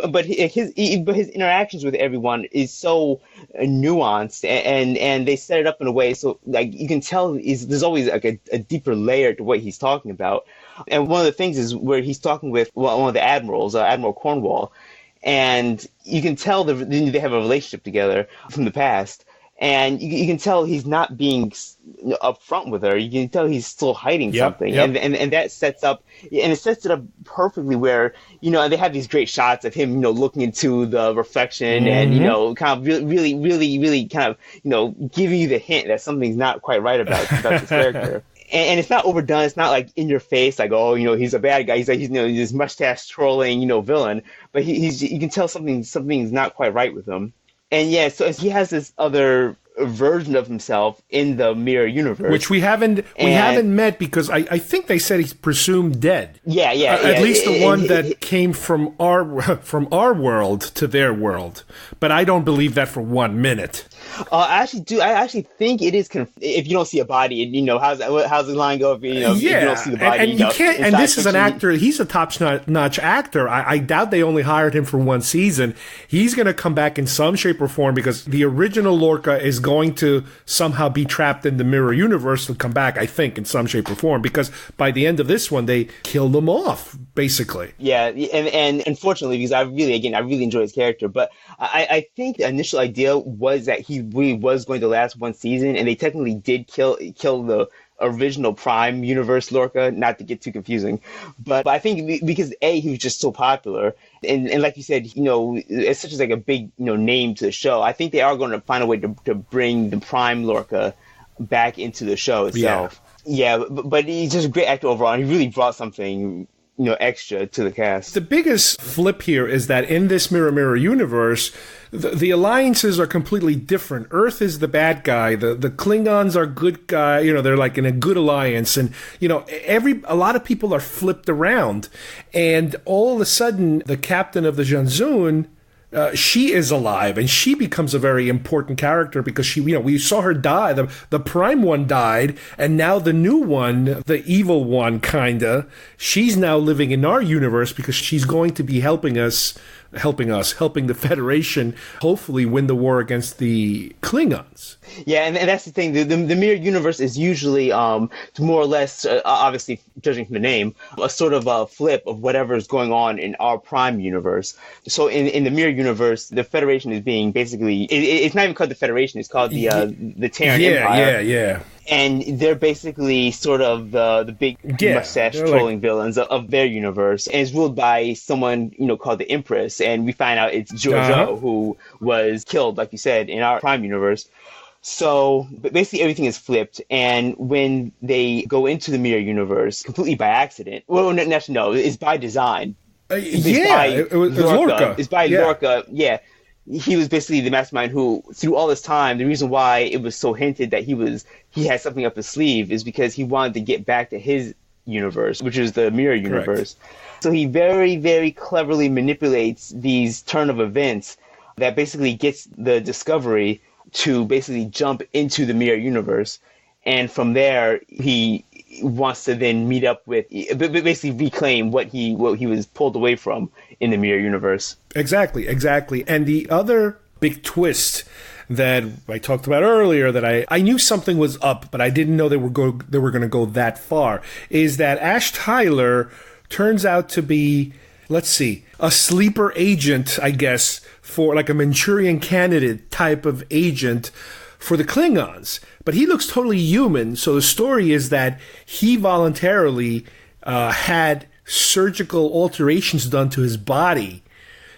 But his interactions with everyone is so nuanced, and they set it up in a way so like you can tell there's always like a deeper layer to what he's talking about. And one of the things is where he's talking with one of the admirals, Admiral Cornwall, and you can tell they have a relationship together from the past. And you can tell he's not being upfront with her. You can tell he's still hiding something.
Yep.
And that sets up, and it sets it up perfectly where, and they have these great shots of him, looking into the reflection and, kind of really kind of, giving you the hint that something's not quite right about this character. And it's not overdone. It's not like in your face, like, oh, he's a bad guy. He's this mustache trolling, villain. But you can tell something's not quite right with him. And yeah, so he has this other version of himself in the mirror universe,
which we haven't met because I think they said he's presumed dead.
Yeah.
At least the one that came from our world to their world. But I don't believe that for 1 minute.
I actually think it is. If you don't see a body, how's the line go? If you don't see the body,
and you can't. And this is an actor. He's a top-notch actor. I doubt they only hired him for 1 season. He's going to come back in some shape or form because the original Lorca is going to somehow be trapped in the mirror universe and come back. I think in some shape or form because by the end of this one, they killed him off basically.
Yeah, and unfortunately, because I really enjoy his character, but I think the initial idea was that he really was going to last 1 season, and they technically did kill the original Prime Universe Lorca, not to get too confusing. But I think because he was just so popular, and like you said, it's such as like a big name to the show. I think they are going to find a way to bring the Prime Lorca back into the show itself. Yeah, but he's just a great actor overall, and he really brought something extra to the cast.
The biggest flip here is that in this mirror universe, the alliances are completely different. Earth is the bad guy. The Klingons are good guy. They're like in a good alliance, and a lot of people are flipped around, and all of a sudden, the captain of the Janzun. She is alive, and she becomes a very important character because we saw her die. The Prime one died, and now the new one, the evil one, kinda, she's now living in our universe because she's going to be helping the Federation, hopefully win the war against the Klingons.
Yeah, and that's the thing. The mirror universe is usually, more or less, obviously judging from the name, a sort of a flip of whatever is going on in our Prime universe. So in the mirror universe, the Federation is being basically, it's not even called the Federation, it's called the Terran Empire.
Yeah.
And they're basically sort of the big mustache trolling villains of their universe. And it's ruled by someone, called the Empress. And we find out it's Giorgio who was killed, like you said, in our Prime universe. So basically everything is flipped. And when they go into the mirror universe, completely by accident, well, no, it's by design.
It was Lorca.
It's by Lorca, yeah. He was basically the mastermind who, through all this time, the reason why it was so hinted that he had something up his sleeve is because he wanted to get back to his universe, which is the mirror universe. Correct. So he very, very cleverly manipulates these turn of events that basically gets the Discovery to basically jump into the mirror universe. And from there, he wants to then meet up with, basically reclaim what he was pulled away from in the mirror universe.
Exactly. And the other big twist that I talked about earlier, that I knew something was up, but I didn't know they were going to go that far, is that Ash Tyler turns out to be, a sleeper agent, I guess, for like a Manchurian Candidate type of agent for the Klingons. But he looks totally human, so the story is that he voluntarily had surgical alterations done to his body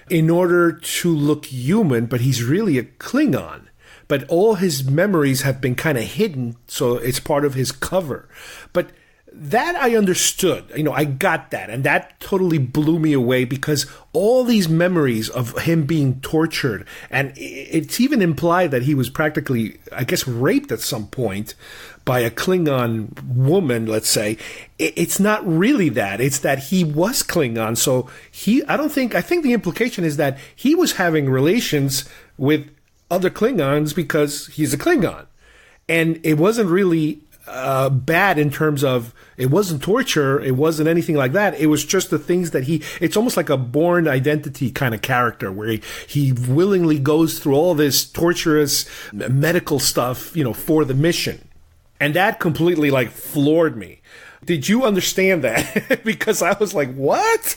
in order to look human, but he's really a Klingon. But all his memories have been kind of hidden, so it's part of his cover. But that I understood. I got that, and that totally blew me away because all these memories of him being tortured, and it's even implied that he was practically, I guess, raped at some point by a Klingon woman, let's say. It's not really that. It's that he was Klingon. So I think the implication is that he was having relations with other Klingons because he's a Klingon. And it wasn't really bad in terms of, it wasn't torture, it wasn't anything like that. It was just the things that it's almost like a Bourne Identity kind of character where he willingly goes through all this torturous medical stuff, for the mission. And that completely floored me. Did you understand that? Because I was like, what?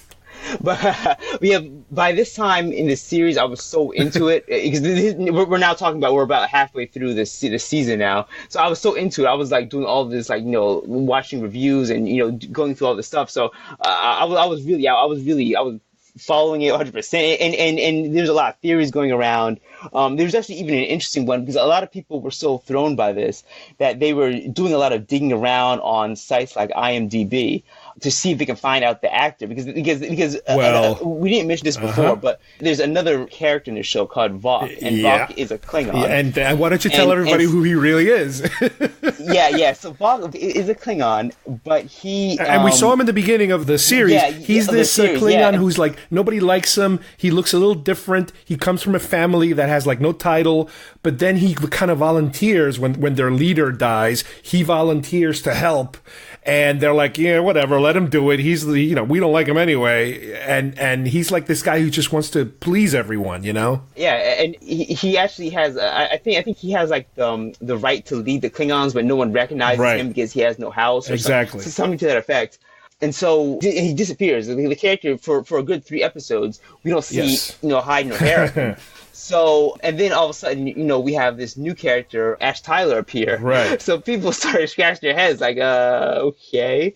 But yeah, by this time in the series, I was so into it because we're now talking about we're about halfway through the season now. So I was so into it. I was like doing all this, like watching reviews and going through all this stuff. So I was following it 100%, and there's a lot of theories going around. There's actually even an interesting one because a lot of people were so thrown by this that they were doing a lot of digging around on sites like IMDb to see if they can find out the actor because we didn't mention this before, but there's another character in the show called Vok, and Vok is a Klingon.
Yeah, and why don't you tell everybody who he really is?
So Vok is a Klingon, but he
and we saw him in the beginning of the series. He's this Klingon who's like nobody likes him. He looks a little different. He comes from a family that has like no title, but then he kind of volunteers when their leader dies. He volunteers to help. And they're like, yeah, whatever, let him do it. He's we don't like him anyway. And he's like this guy who just wants to please everyone, Yeah,
and he actually has, I think he has like the right to lead the Klingons, but no one recognizes him because he has no house or something to that effect. And so he disappears. The character for a good 3 episodes, we don't see hide nor hair of him. So, and then all of a sudden, we have this new character, Ash Tyler, appear.
Right.
So people started scratching their heads, like, okay.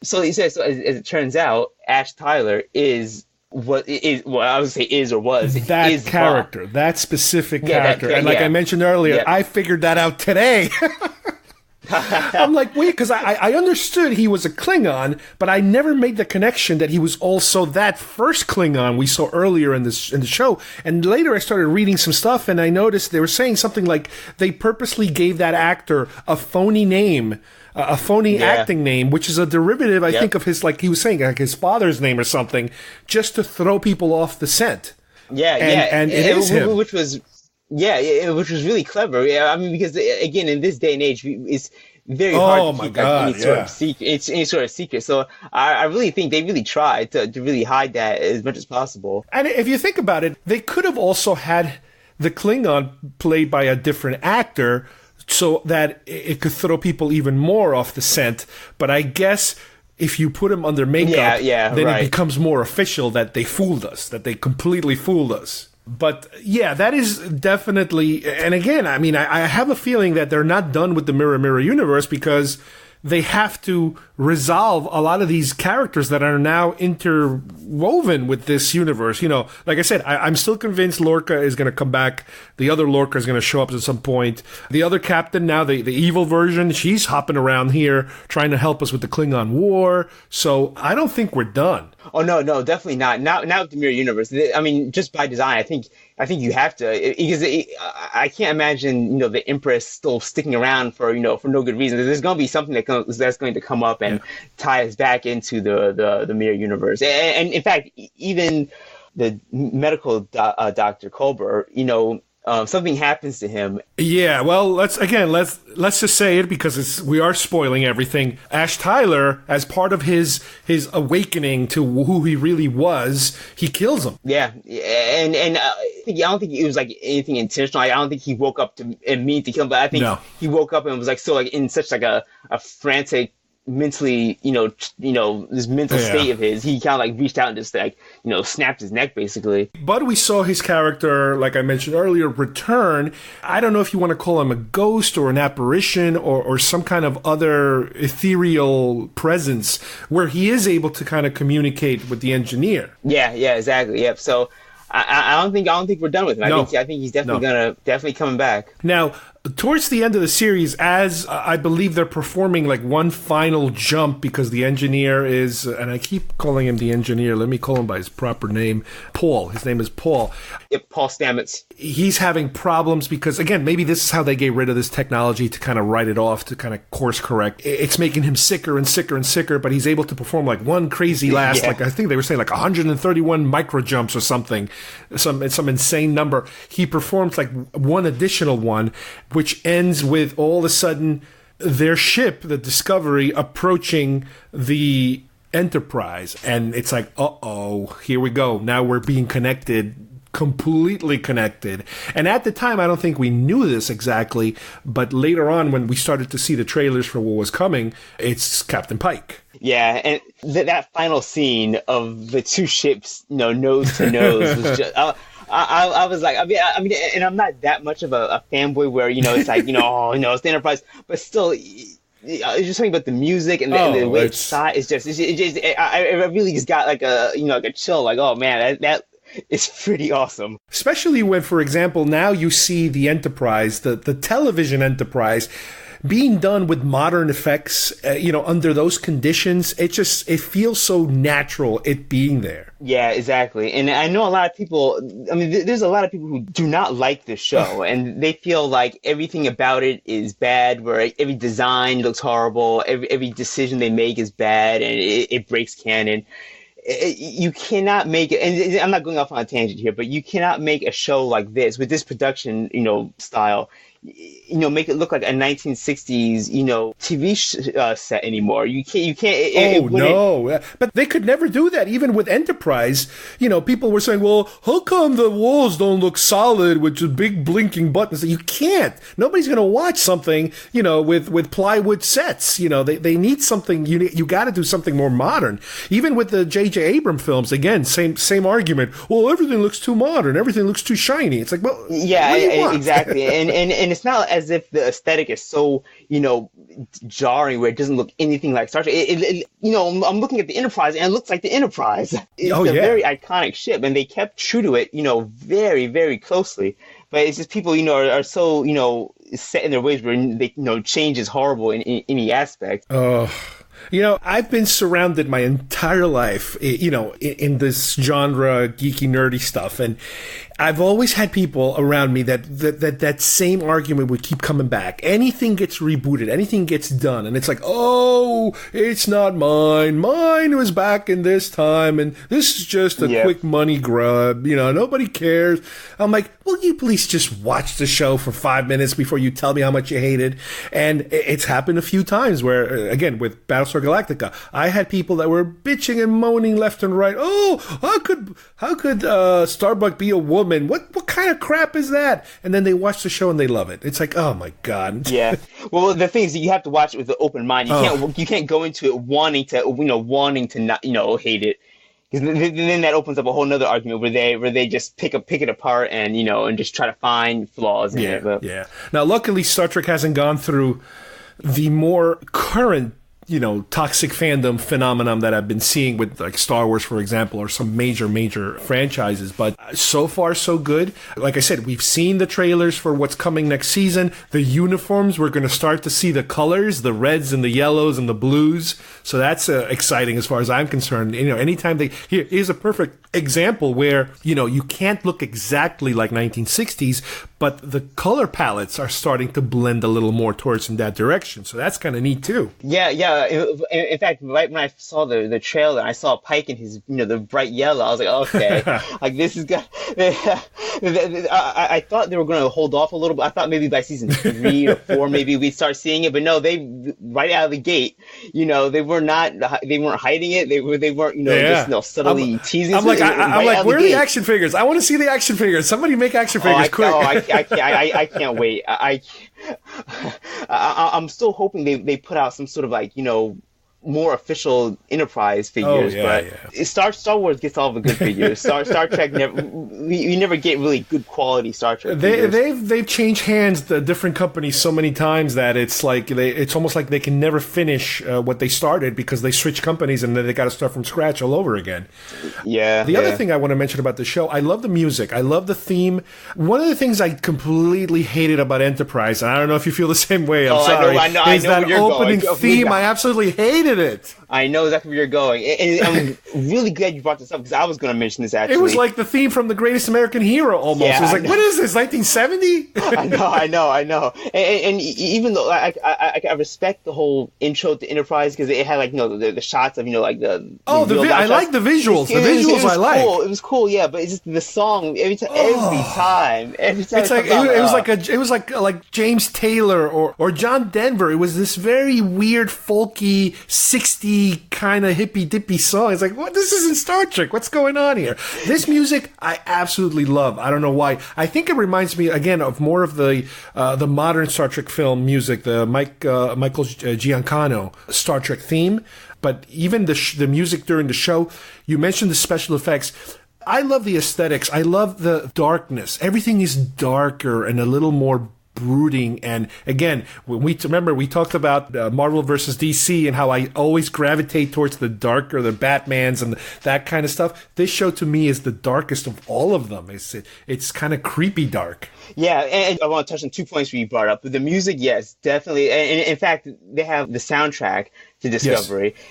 So he says, as it turns out, Ash Tyler is what is, well, I would say is or was.
That character, that specific character. And like I mentioned earlier, I figured that out today. I'm like, wait, because I understood he was a Klingon, but I never made the connection that he was also that first Klingon we saw earlier in the show. And later I started reading some stuff, and I noticed they were saying something like they purposely gave that actor a phony name, a phony acting name, which is a derivative, I think, of his, like he was saying, like his father's name or something, just to throw people off the scent. And it is him.
Which was... Yeah, which was really clever. Yeah, I mean, because again, in this day and age, it's very hard to keep any sort of secret. So I really think they really tried to really hide that as much as possible.
And if you think about it, they could have also had the Klingon played by a different actor so that it could throw people even more off the scent. But I guess if you put him under makeup, then it becomes more official that they fooled us, that they completely fooled us. But yeah, that is definitely, and again, I mean, I have a feeling that they're not done with the Mirror Mirror universe because they have to resolve a lot of these characters that are now interwoven with this universe. Like I said, I'm still convinced Lorca is going to come back. The other Lorca is going to show up at some point. The other captain now, the evil version, she's hopping around here trying to help us with the Klingon War. So I don't think we're done.
Oh, no, definitely not. Not with the Mirror Universe. I mean, just by design, I think you have to, because I can't imagine, the Empress still sticking around for no good reason. There's going to be something that's going to come up and tie us back into the Mirror Universe. And in fact, even the medical Dr. Culber, something happens to him.
Yeah, well, let's just say it because we are spoiling everything. Ash Tyler, as part of his awakening to who he really was, he kills him.
Yeah, and I don't think it was like anything intentional. I don't think he woke up and mean to kill him, but I think he woke up and was like so like in such like a frantic, mentally, this mental state of his, he kind of like reached out and just like, snapped his neck basically.
But we saw his character, like I mentioned earlier, return. I don't know if you want to call him a ghost or an apparition or some kind of other ethereal presence where he is able to kind of communicate with the engineer.
Yeah, exactly. Yep. So I don't think we're done with him. I think he's definitely coming back.
Now, towards the end of the series, as I believe they're performing like one final jump because the engineer is, and I keep calling him the engineer, let me call him by his proper name, Paul. His name is Paul.
Yep, Paul Stamets.
He's having problems because, again, maybe this is how they get rid of this technology to kind of write it off, to kind of course correct. It's making him sicker and sicker and sicker, but he's able to perform like one crazy last, like I think they were saying like 131 micro jumps or something, some insane number. He performs like one additional one, which ends with all of a sudden their ship, the Discovery, approaching the Enterprise. And it's like, here we go. Now we're being connected completely connected. And at the time, I don't think we knew this exactly, but later on when we started to see the trailers for what was coming, it's Captain Pike.
Yeah, and that final scene of the two ships, nose to nose was just... I was like, I mean, and I'm not that much of a fanboy where, it's like, it's the Enterprise, but still, it's just something about the music and the way it's shot. It really just got like a chill, like, oh man, that is pretty awesome.
Especially when, for example, now you see the Enterprise, the television Enterprise, being done with modern effects, under those conditions, it feels so natural it being there.
Yeah, exactly. And I know a lot of people, there's a lot of people who do not like this show, and they feel like everything about it is bad, where every design looks horrible, every decision they make is bad, and it breaks canon. You cannot make it, and I'm not going off on a tangent here, but you cannot make a show like this with this production, style, make it look like a 1960s, TV set anymore. You can't.
No! But they could never do that. Even with Enterprise, people were saying, "Well, how come the walls don't look solid with just big blinking buttons?" You can't. Nobody's going to watch something, with plywood sets. They need something. You got to do something more modern. Even with the J.J. Abrams films, again, same argument. Well, everything looks too modern. Everything looks too shiny. It's like, well,
yeah, exactly. and it's not as if the aesthetic is so, jarring where it doesn't look anything like Star Trek. I'm looking at the Enterprise and it looks like the Enterprise. It's a very iconic ship, and they kept true to it, very, very closely. But it's just people, are so, set in their ways where they, change is horrible in any aspect.
I've been surrounded my entire life, in this genre, geeky, nerdy stuff. And I've always had people around me that same argument would keep coming back. Anything gets rebooted, anything gets done, and it's like, oh, it's not mine. Mine was back in this time, and this is just a quick money grab. Nobody cares. I'm like, will you please just watch the show for 5 minutes before you tell me how much you hate it? And it's happened a few times where, again, with Battlestar Galactica, I had people that were bitching and moaning left and right. Oh, how could Starbuck be a woman? What kind of crap is that? And then they watch the show and they love it. It's like, oh my god.
Yeah. Well, the thing is, you have to watch it with an open mind. You can't go into it wanting to not hate it, because then that opens up a whole nother argument where they just pick it apart and and just try to find flaws in it. But.
Yeah. Now, luckily, Star Trek hasn't gone through the more current toxic fandom phenomenon that I've been seeing with like Star Wars, for example, or some major franchises. But so far, so good. Like I said, we've seen the trailers for what's coming next season. The uniforms, we're going to start to see the colors, the reds and the yellows and the blues. So that's exciting as far as I'm concerned. Anytime here's a perfect example where, you can't look exactly like 1960s, but the color palettes are starting to blend a little more towards in that direction. So that's kind of neat too.
Yeah. In fact, right when I saw the trailer, I saw Pike in his, the bright yellow. I was like, okay, like this is good. I thought they were going to hold off a little bit. I thought maybe by season 3 or 4, maybe we'd start seeing it. But no, they right out of the gate, they weren't hiding it. They weren't, just subtly teasing.
I'm like, where are the action figures? I want to see the action figures. Somebody make action figures quick.
I can't wait. I'm still hoping they put out some sort of like, more official Enterprise figures, Star Wars gets all the good figures. Star Trek we never get really good quality Star Trek figures.
They've changed hands to different companies so many times that it's like it's almost like they can never finish what they started because they switch companies and then they got to start from scratch all over again.
Yeah.
The other thing I want to mention about the show, I love the music. I love the theme. One of the things I completely hated about Enterprise, and I don't know if you feel the same way. I'm sorry.
I know
is that opening
going.
theme? I absolutely hated it.
I know exactly where you're going. And I'm really glad you brought this up because I was going to mention this actually.
It was like the theme from The Greatest American Hero almost. Yeah, it was like, what is this, 1970?
I know. And even though I respect the whole intro to Enterprise because it had like, the shots of, like the...
I like the visuals. The visuals I like.
Cool. It was cool, yeah, but it's just the song every time. It's like,
it was like James Taylor or John Denver. It was this very weird, folky 60 kind of hippy dippy song. It's like, what? This isn't Star Trek. What's going on here? This music I absolutely love. I don't know why. I think it reminds me again of more of the modern Star Trek film music, the Michael Giancano Star Trek theme. But even the music during the show, you mentioned the special effects. I love the aesthetics. I love the darkness. Everything is darker and a little more brooding. And again, when we talked about Marvel versus DC and how I always gravitate towards the darker, the Batmans and that kind of stuff. This show to me is the darkest of all of them. It's kind of creepy dark.
Yeah, and I want to touch on 2 points you brought up. The music, yes, definitely. And in fact, they have the soundtrack to Discovery. Yes.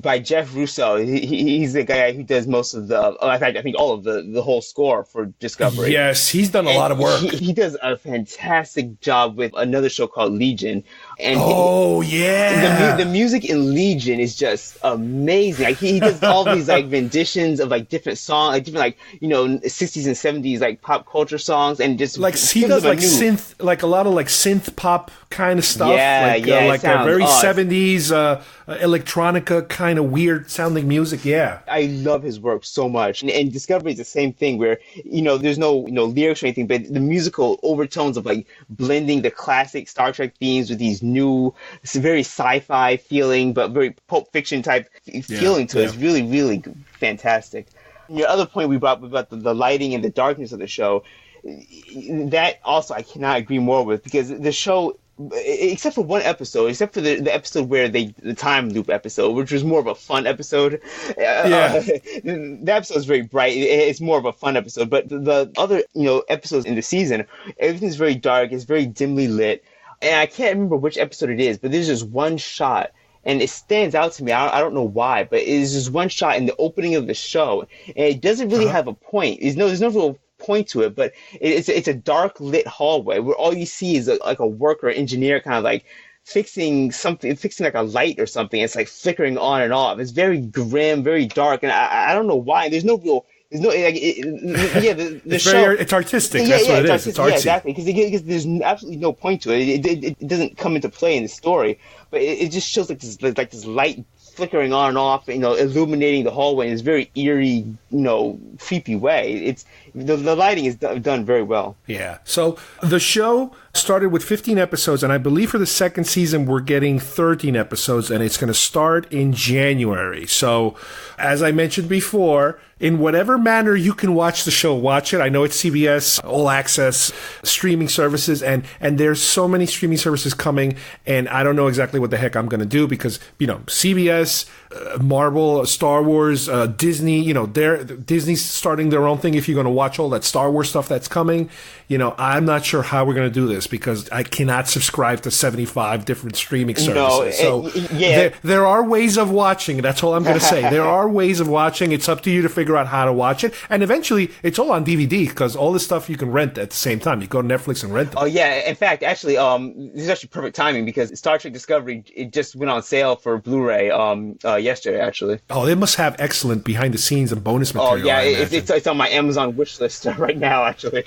By Jeff Russo. He's the guy who does most of in fact, I think all of the whole score for Discovery.
Yes, he's done a lot of work.
He does a fantastic job with another show called Legion. And the music in Legion is just amazing. Like he does all these like renditions of like different songs, like different like 60s and 70s like pop culture songs, and just
like he does like synth, like a lot of like synth pop kind of stuff. Like very 70s electronica kind of weird sounding music. Yeah,
I love his work so much. And Discovery is the same thing where there's no lyrics or anything, but the musical overtones of like blending the classic Star Trek themes with these new, very sci-fi feeling, but very Pulp Fiction type feeling to it. It's really, really fantastic. Your other point we brought up about the lighting and the darkness of the show, that also I cannot agree more with, because the show, except for one episode, except for the episode where the time loop episode, which was more of a fun episode. The episode is very bright. It's more of a fun episode, but the other episodes in the season, everything's very dark. It's very dimly lit. And I can't remember which episode it is, but there's just one shot, and it stands out to me. I don't know why, but it's just one shot in the opening of the show, and it doesn't really have a point. There's no real point to it, but it's a dark lit hallway where all you see is like a worker, engineer, kind of like fixing like a light or something. It's like flickering on and off. It's very grim, very dark, and I don't know why. There's no like the show.
It's artistic. That's what it is. It's artsy.
Yeah, exactly. Because there's absolutely no point to it. It doesn't come into play in the story, but it just shows like this light flickering on and off, illuminating the hallway in this very eerie, creepy way. It's the lighting is done very well.
Yeah. So the show started with 15 episodes, and I believe for the second season we're getting 13 episodes, and it's going to start in January. So, as I mentioned before, in whatever manner you can watch the show, watch it. I know it's CBS All Access streaming services, and there's so many streaming services coming, and I don't know exactly what the heck I'm going to do, because CBS, Marvel, Star Wars, Disney, Disney's starting their own thing. If you're going to watch all that Star Wars stuff that's coming, I'm not sure how we're going to do this, because I cannot subscribe to 75 different streaming services. There are ways of watching. That's all I'm going to say. There are ways of watching. It's up to you to figure out how to watch it. And eventually, it's all on DVD, because all this stuff you can rent at the same time. You go to Netflix and rent them.
Oh, yeah. In fact, actually, this is actually perfect timing, because Star Trek Discovery, it just went on sale for Blu-ray yesterday, actually.
Oh, they must have excellent behind-the-scenes and bonus material.
Oh, yeah. It's on my Amazon wish list right now, actually.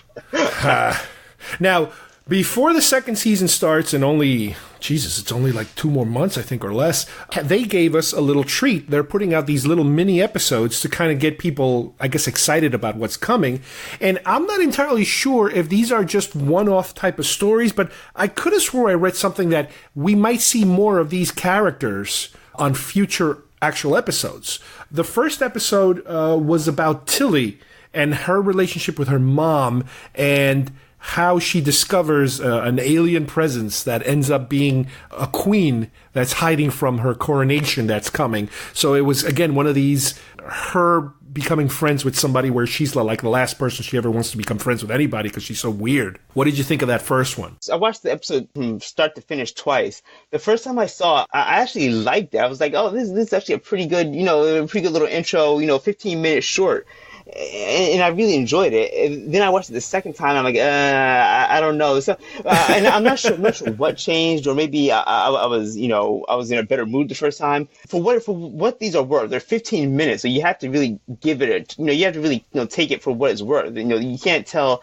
Now, before the second season starts, and it's only like 2 more months, I think, or less, they gave us a little treat. They're putting out these little mini episodes to kind of get people, I guess, excited about what's coming. And I'm not entirely sure if these are just one-off type of stories, but I could have swore I read something that we might see more of these characters on future actual episodes. The first episode was about Tilly and her relationship with her mom, and how she discovers an alien presence that ends up being a queen that's hiding from her coronation that's coming. So it was, again, one of these, her becoming friends with somebody where she's like the last person she ever wants to become friends with anybody, because she's so weird. What did you think of that first one?
I watched the episode from start to finish twice. The first time I saw it, I actually liked it. I was like, oh, this is actually a pretty good little intro, 15-minute short. And I really enjoyed it. And then I watched it the second time. I'm like, I don't know. So, and I'm not sure what changed, or maybe I was in a better mood the first time. For what these are worth, they're 15 minutes, so you have to really give it you have to really take it for what it's worth. You can't tell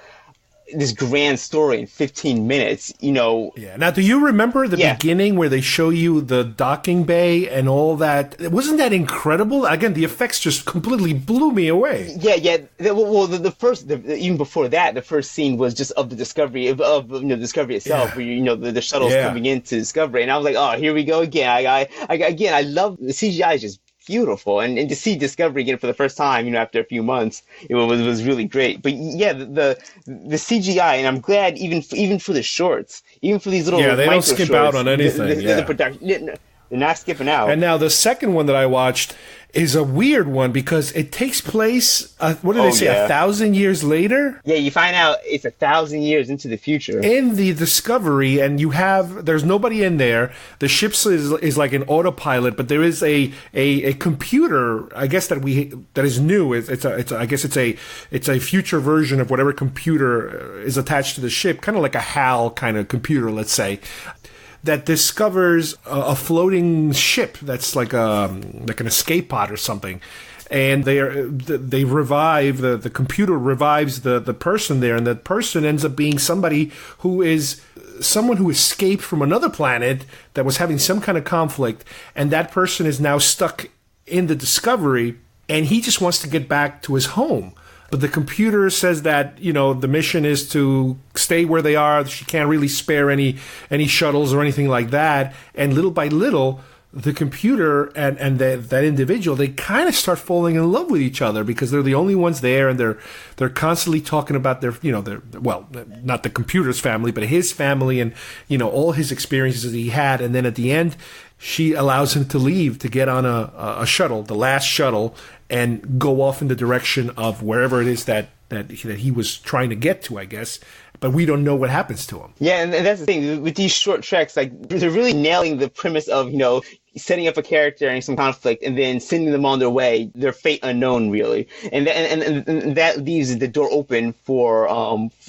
this grand story in 15 minutes, you know.
Yeah. Now, do you remember the beginning where they show you the docking bay and all that? Wasn't that incredible? Again, the effects just completely blew me away.
Yeah. Well, even before that, the first scene was just of the Discovery of Discovery itself, where the shuttle's coming into Discovery, and I was like, oh, here we go again. I love the CGI is just beautiful, and to see Discovery again for the first time, after a few months, it was really great. But yeah, the CGI, and I'm glad even for the shorts, even for these little
they don't skip out on anything.
The production, they're not skipping out.
And now the second one that I watched is a weird one because it takes place, what did they say, 1,000 years later?
Yeah, you find out it's 1,000 years into the future.
In the Discovery, and there's nobody in there. The ship is like an autopilot, but there is a computer, I guess that is new. I guess it's a future version of whatever computer is attached to the ship, kind of like a HAL kind of computer, let's say, that discovers a floating ship that's like an escape pod or something, and they revive the computer revives the person there, and that person ends up being somebody who is someone who escaped from another planet that was having some kind of conflict, and that person is now stuck in the Discovery, and he just wants to get back to his home. But the computer says that, the mission is to stay where they are. She can't really spare any shuttles or anything like that. And little by little, the computer and that individual, they kind of start falling in love with each other because they're the only ones there, and they're constantly talking about their not the computer's family, but his family, and all his experiences that he had. And then at the end, she allows him to leave to get on a shuttle, the last shuttle, and go off in the direction of wherever it is that he was trying to get to, I guess. But we don't know what happens to him.
Yeah, and that's the thing. With these short treks, like, they're really nailing the premise of, setting up a character and some conflict and then sending them on their way, their fate unknown, really. And that leaves the door open for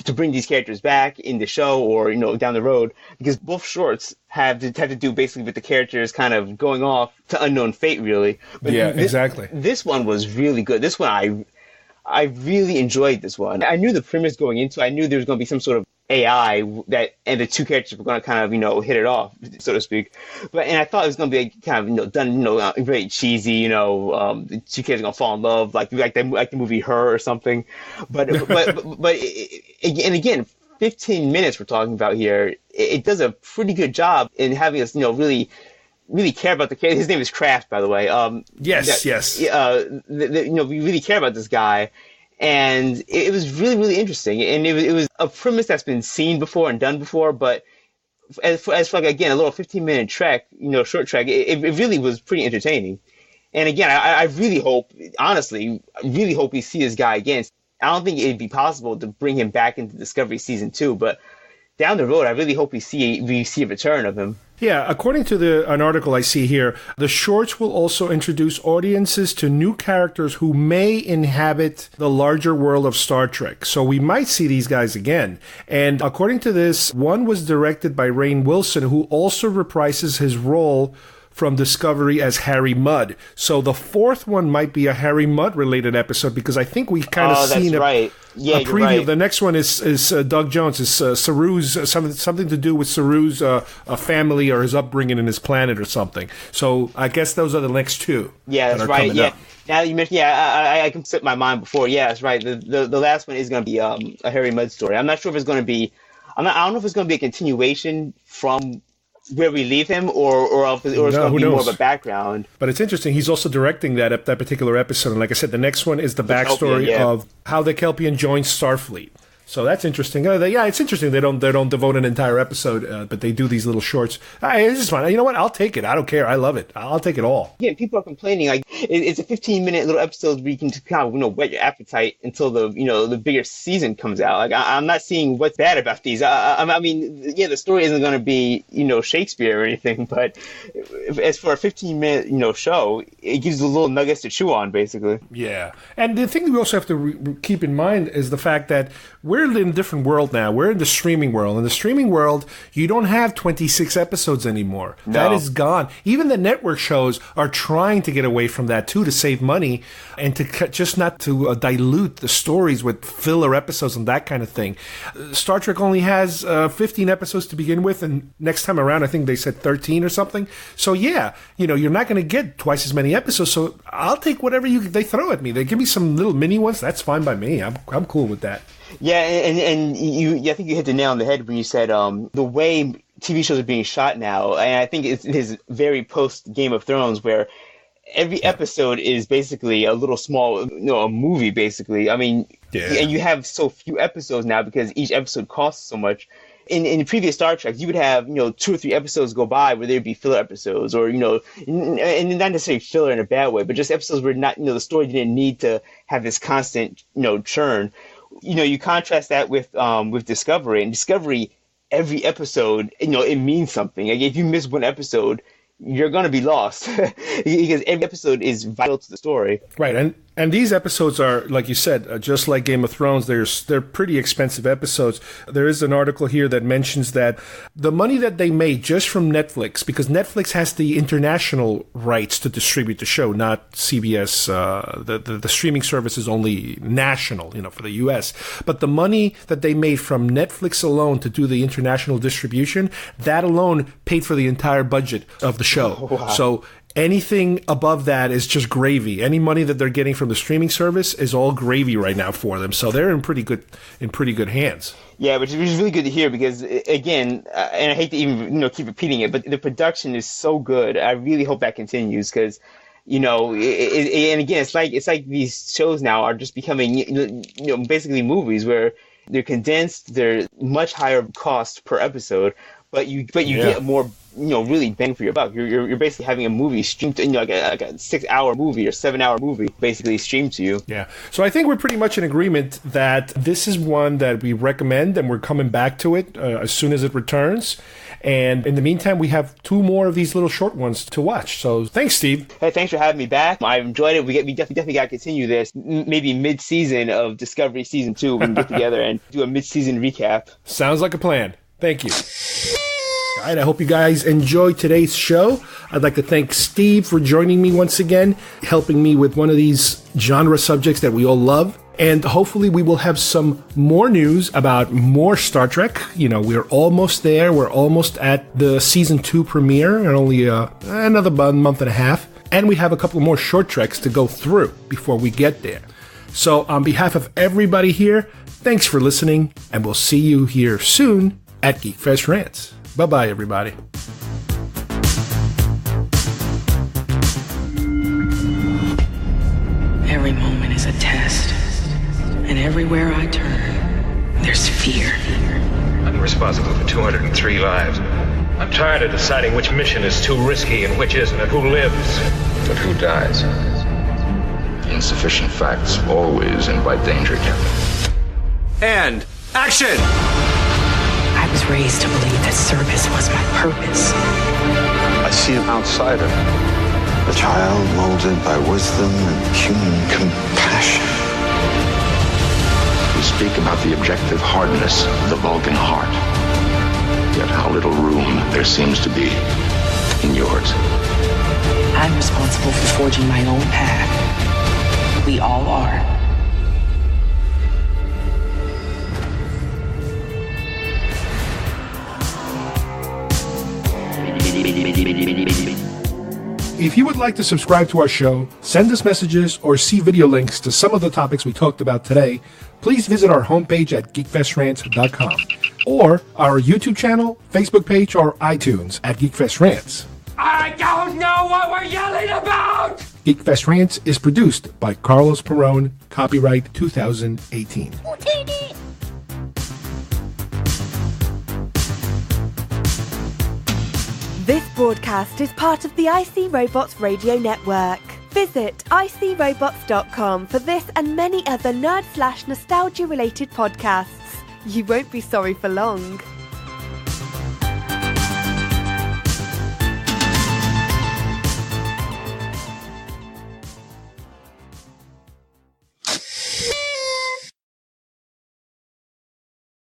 to bring these characters back in the show or, down the road, because both shorts have to do basically with the characters kind of going off to unknown fate, really. But
exactly.
This one was really good. This one, I really enjoyed this one. I knew the premise going into it. I knew there was going to be some sort of AI and the two characters were going to kind of, hit it off, so to speak. And I thought it was going to be kind of, done, very cheesy, the two characters are going to fall in love, like the movie Her or something. But again, 15 minutes we're talking about here. It does a pretty good job in having us, really care about the character. His name is Kraft, by the way.
Yes.
We really care about this guy, and it was really, really interesting. And it was a premise that's been seen before and done before, but as for like, again, a little 15-minute trek, short trek, it really was pretty entertaining. And again, I really hope, honestly, we see this guy again. I don't think it'd be possible to bring him back into Discovery Season 2, but down the road, I really hope we see a return of him.
Yeah, according to an article I see here, the shorts will also introduce audiences to new characters who may inhabit the larger world of Star Trek. So we might see these guys again. And according to this, one was directed by Rainn Wilson, who also reprises his role from Discovery as Harry Mudd. So the fourth one might be a Harry Mudd related episode, because I think we've kind of seen a preview.
Right.
The next one is Doug Jones. Is Saru's something to do with Saru's family or his upbringing in his planet or something. So I guess those are the next two.
Yeah, that's right. Yeah. Now that you mentioned, I can slip my mind before. Yeah, that's right. The last one is going to be a Harry Mudd story. I'm not sure if it's going to be. I don't know if it's going to be a continuation from where we leave him, or it's going to be more of a background.
But it's interesting. He's also directing that particular episode. And like I said, the next one is the backstory of how the Kelpian joined Starfleet. So that's interesting. It's interesting. They don't devote an entire episode, but they do these little shorts. This is fun. You know what? I'll take it. I don't care. I love it. I'll take it all.
Yeah, people are complaining like it's a 15-minute little episode where you can kind of whet your appetite until the bigger season comes out. Like I'm not seeing what's bad about these. I mean, the story isn't going to be Shakespeare or anything, but as for a 15-minute show, it gives you little nuggets to chew on, basically.
Yeah, and the thing that we also have to keep in mind is the fact that we're we're in a different world now. We're in the streaming world. In the streaming world, you don't have 26 episodes anymore. No. That is gone. Even the network shows are trying to get away from that too, to save money and to just not to dilute the stories with filler episodes and that kind of thing. Star Trek only has 15 episodes to begin with, and next time around, I think they said 13 or something. So yeah, you're not going to get twice as many episodes. So I'll take whatever they throw at me. They give me some little mini ones. That's fine by me. I'm cool with that.
Yeah, and I think you hit the nail on the head when you said the way TV shows are being shot now, and I think it is very post Game of Thrones, where every episode is basically a little small, a movie basically. I mean, and you have so few episodes now because each episode costs so much. In previous Star Trek, you would have 2 or 3 episodes go by where there'd be filler episodes, or and not necessarily filler in a bad way, but just episodes where not the story didn't need to have this constant churn. You contrast that with Discovery, and Discovery, every episode it means something. Like if you miss one episode, you're gonna be lost because every episode is vital to the story.
Right, and these episodes are, like you said, just like Game of Thrones. They're pretty expensive episodes. There is an article here that mentions that the money that they made just from Netflix, because Netflix has the international rights to distribute the show, not CBS. The streaming service is only national, for the U.S. But the money that they made from Netflix alone to do the international distribution, that alone paid for the entire budget of the show. Oh, wow. So anything above that is just gravy. Any money that they're getting from the streaming service is all gravy right now for them. So they're in pretty good hands. Yeah, which is really good to hear because, again, and I hate to even keep repeating it, but the production is so good. I really hope that continues because, and again, it's like these shows now are just becoming basically movies where they're condensed. They're much higher cost per episode, but you get more. Really bang for your buck. You're basically having a movie streamed to, like a 6-hour movie or 7-hour movie basically streamed to you. Yeah. So I think we're pretty much in agreement that this is one that we recommend, and we're coming back to it as soon as it returns. And in the meantime, we have 2 more of these little short ones to watch. So thanks, Steve. Hey, thanks for having me back. I enjoyed it. We definitely got to continue this. Maybe mid-season of Discovery Season 2, we can get together and do a mid-season recap. Sounds like a plan. Thank you. All right, I hope you guys enjoyed today's show. I'd like to thank Steve for joining me once again, helping me with one of these genre subjects that we all love. And hopefully we will have some more news about more Star Trek. We're almost there. We're almost at the Season 2 premiere, and only another month and a half. And we have a couple more short treks to go through before we get there. So on behalf of everybody here, thanks for listening, and we'll see you here soon at GeekFest Rants. Bye-bye, everybody.
Every moment is a test, and everywhere I turn, there's fear.
I'm responsible for 203 lives. I'm tired of deciding which mission is too risky and which isn't, and who lives. But who dies? Insufficient facts always invite danger, Captain.
And action!
I was raised to believe that service was my purpose.
I see an outsider, a child molded by wisdom and human compassion.
We speak about the objective hardness of the Vulcan heart. Yet how little room there seems to be in yours.
I'm responsible for forging my own path. We all are.
If you would like to subscribe to our show, send us messages, or see video links to some of the topics we talked about today, please visit our homepage at geekfestrants.com or our YouTube channel, Facebook page, or iTunes at GeekFest Rants.
I don't know what we're yelling about!
GeekFest Rants is produced by Carlos Perón, copyright 2018.
This broadcast is part of the IC Robots Radio Network. Visit icrobots.com for this and many other nerd/nostalgia related podcasts. You won't be sorry for long.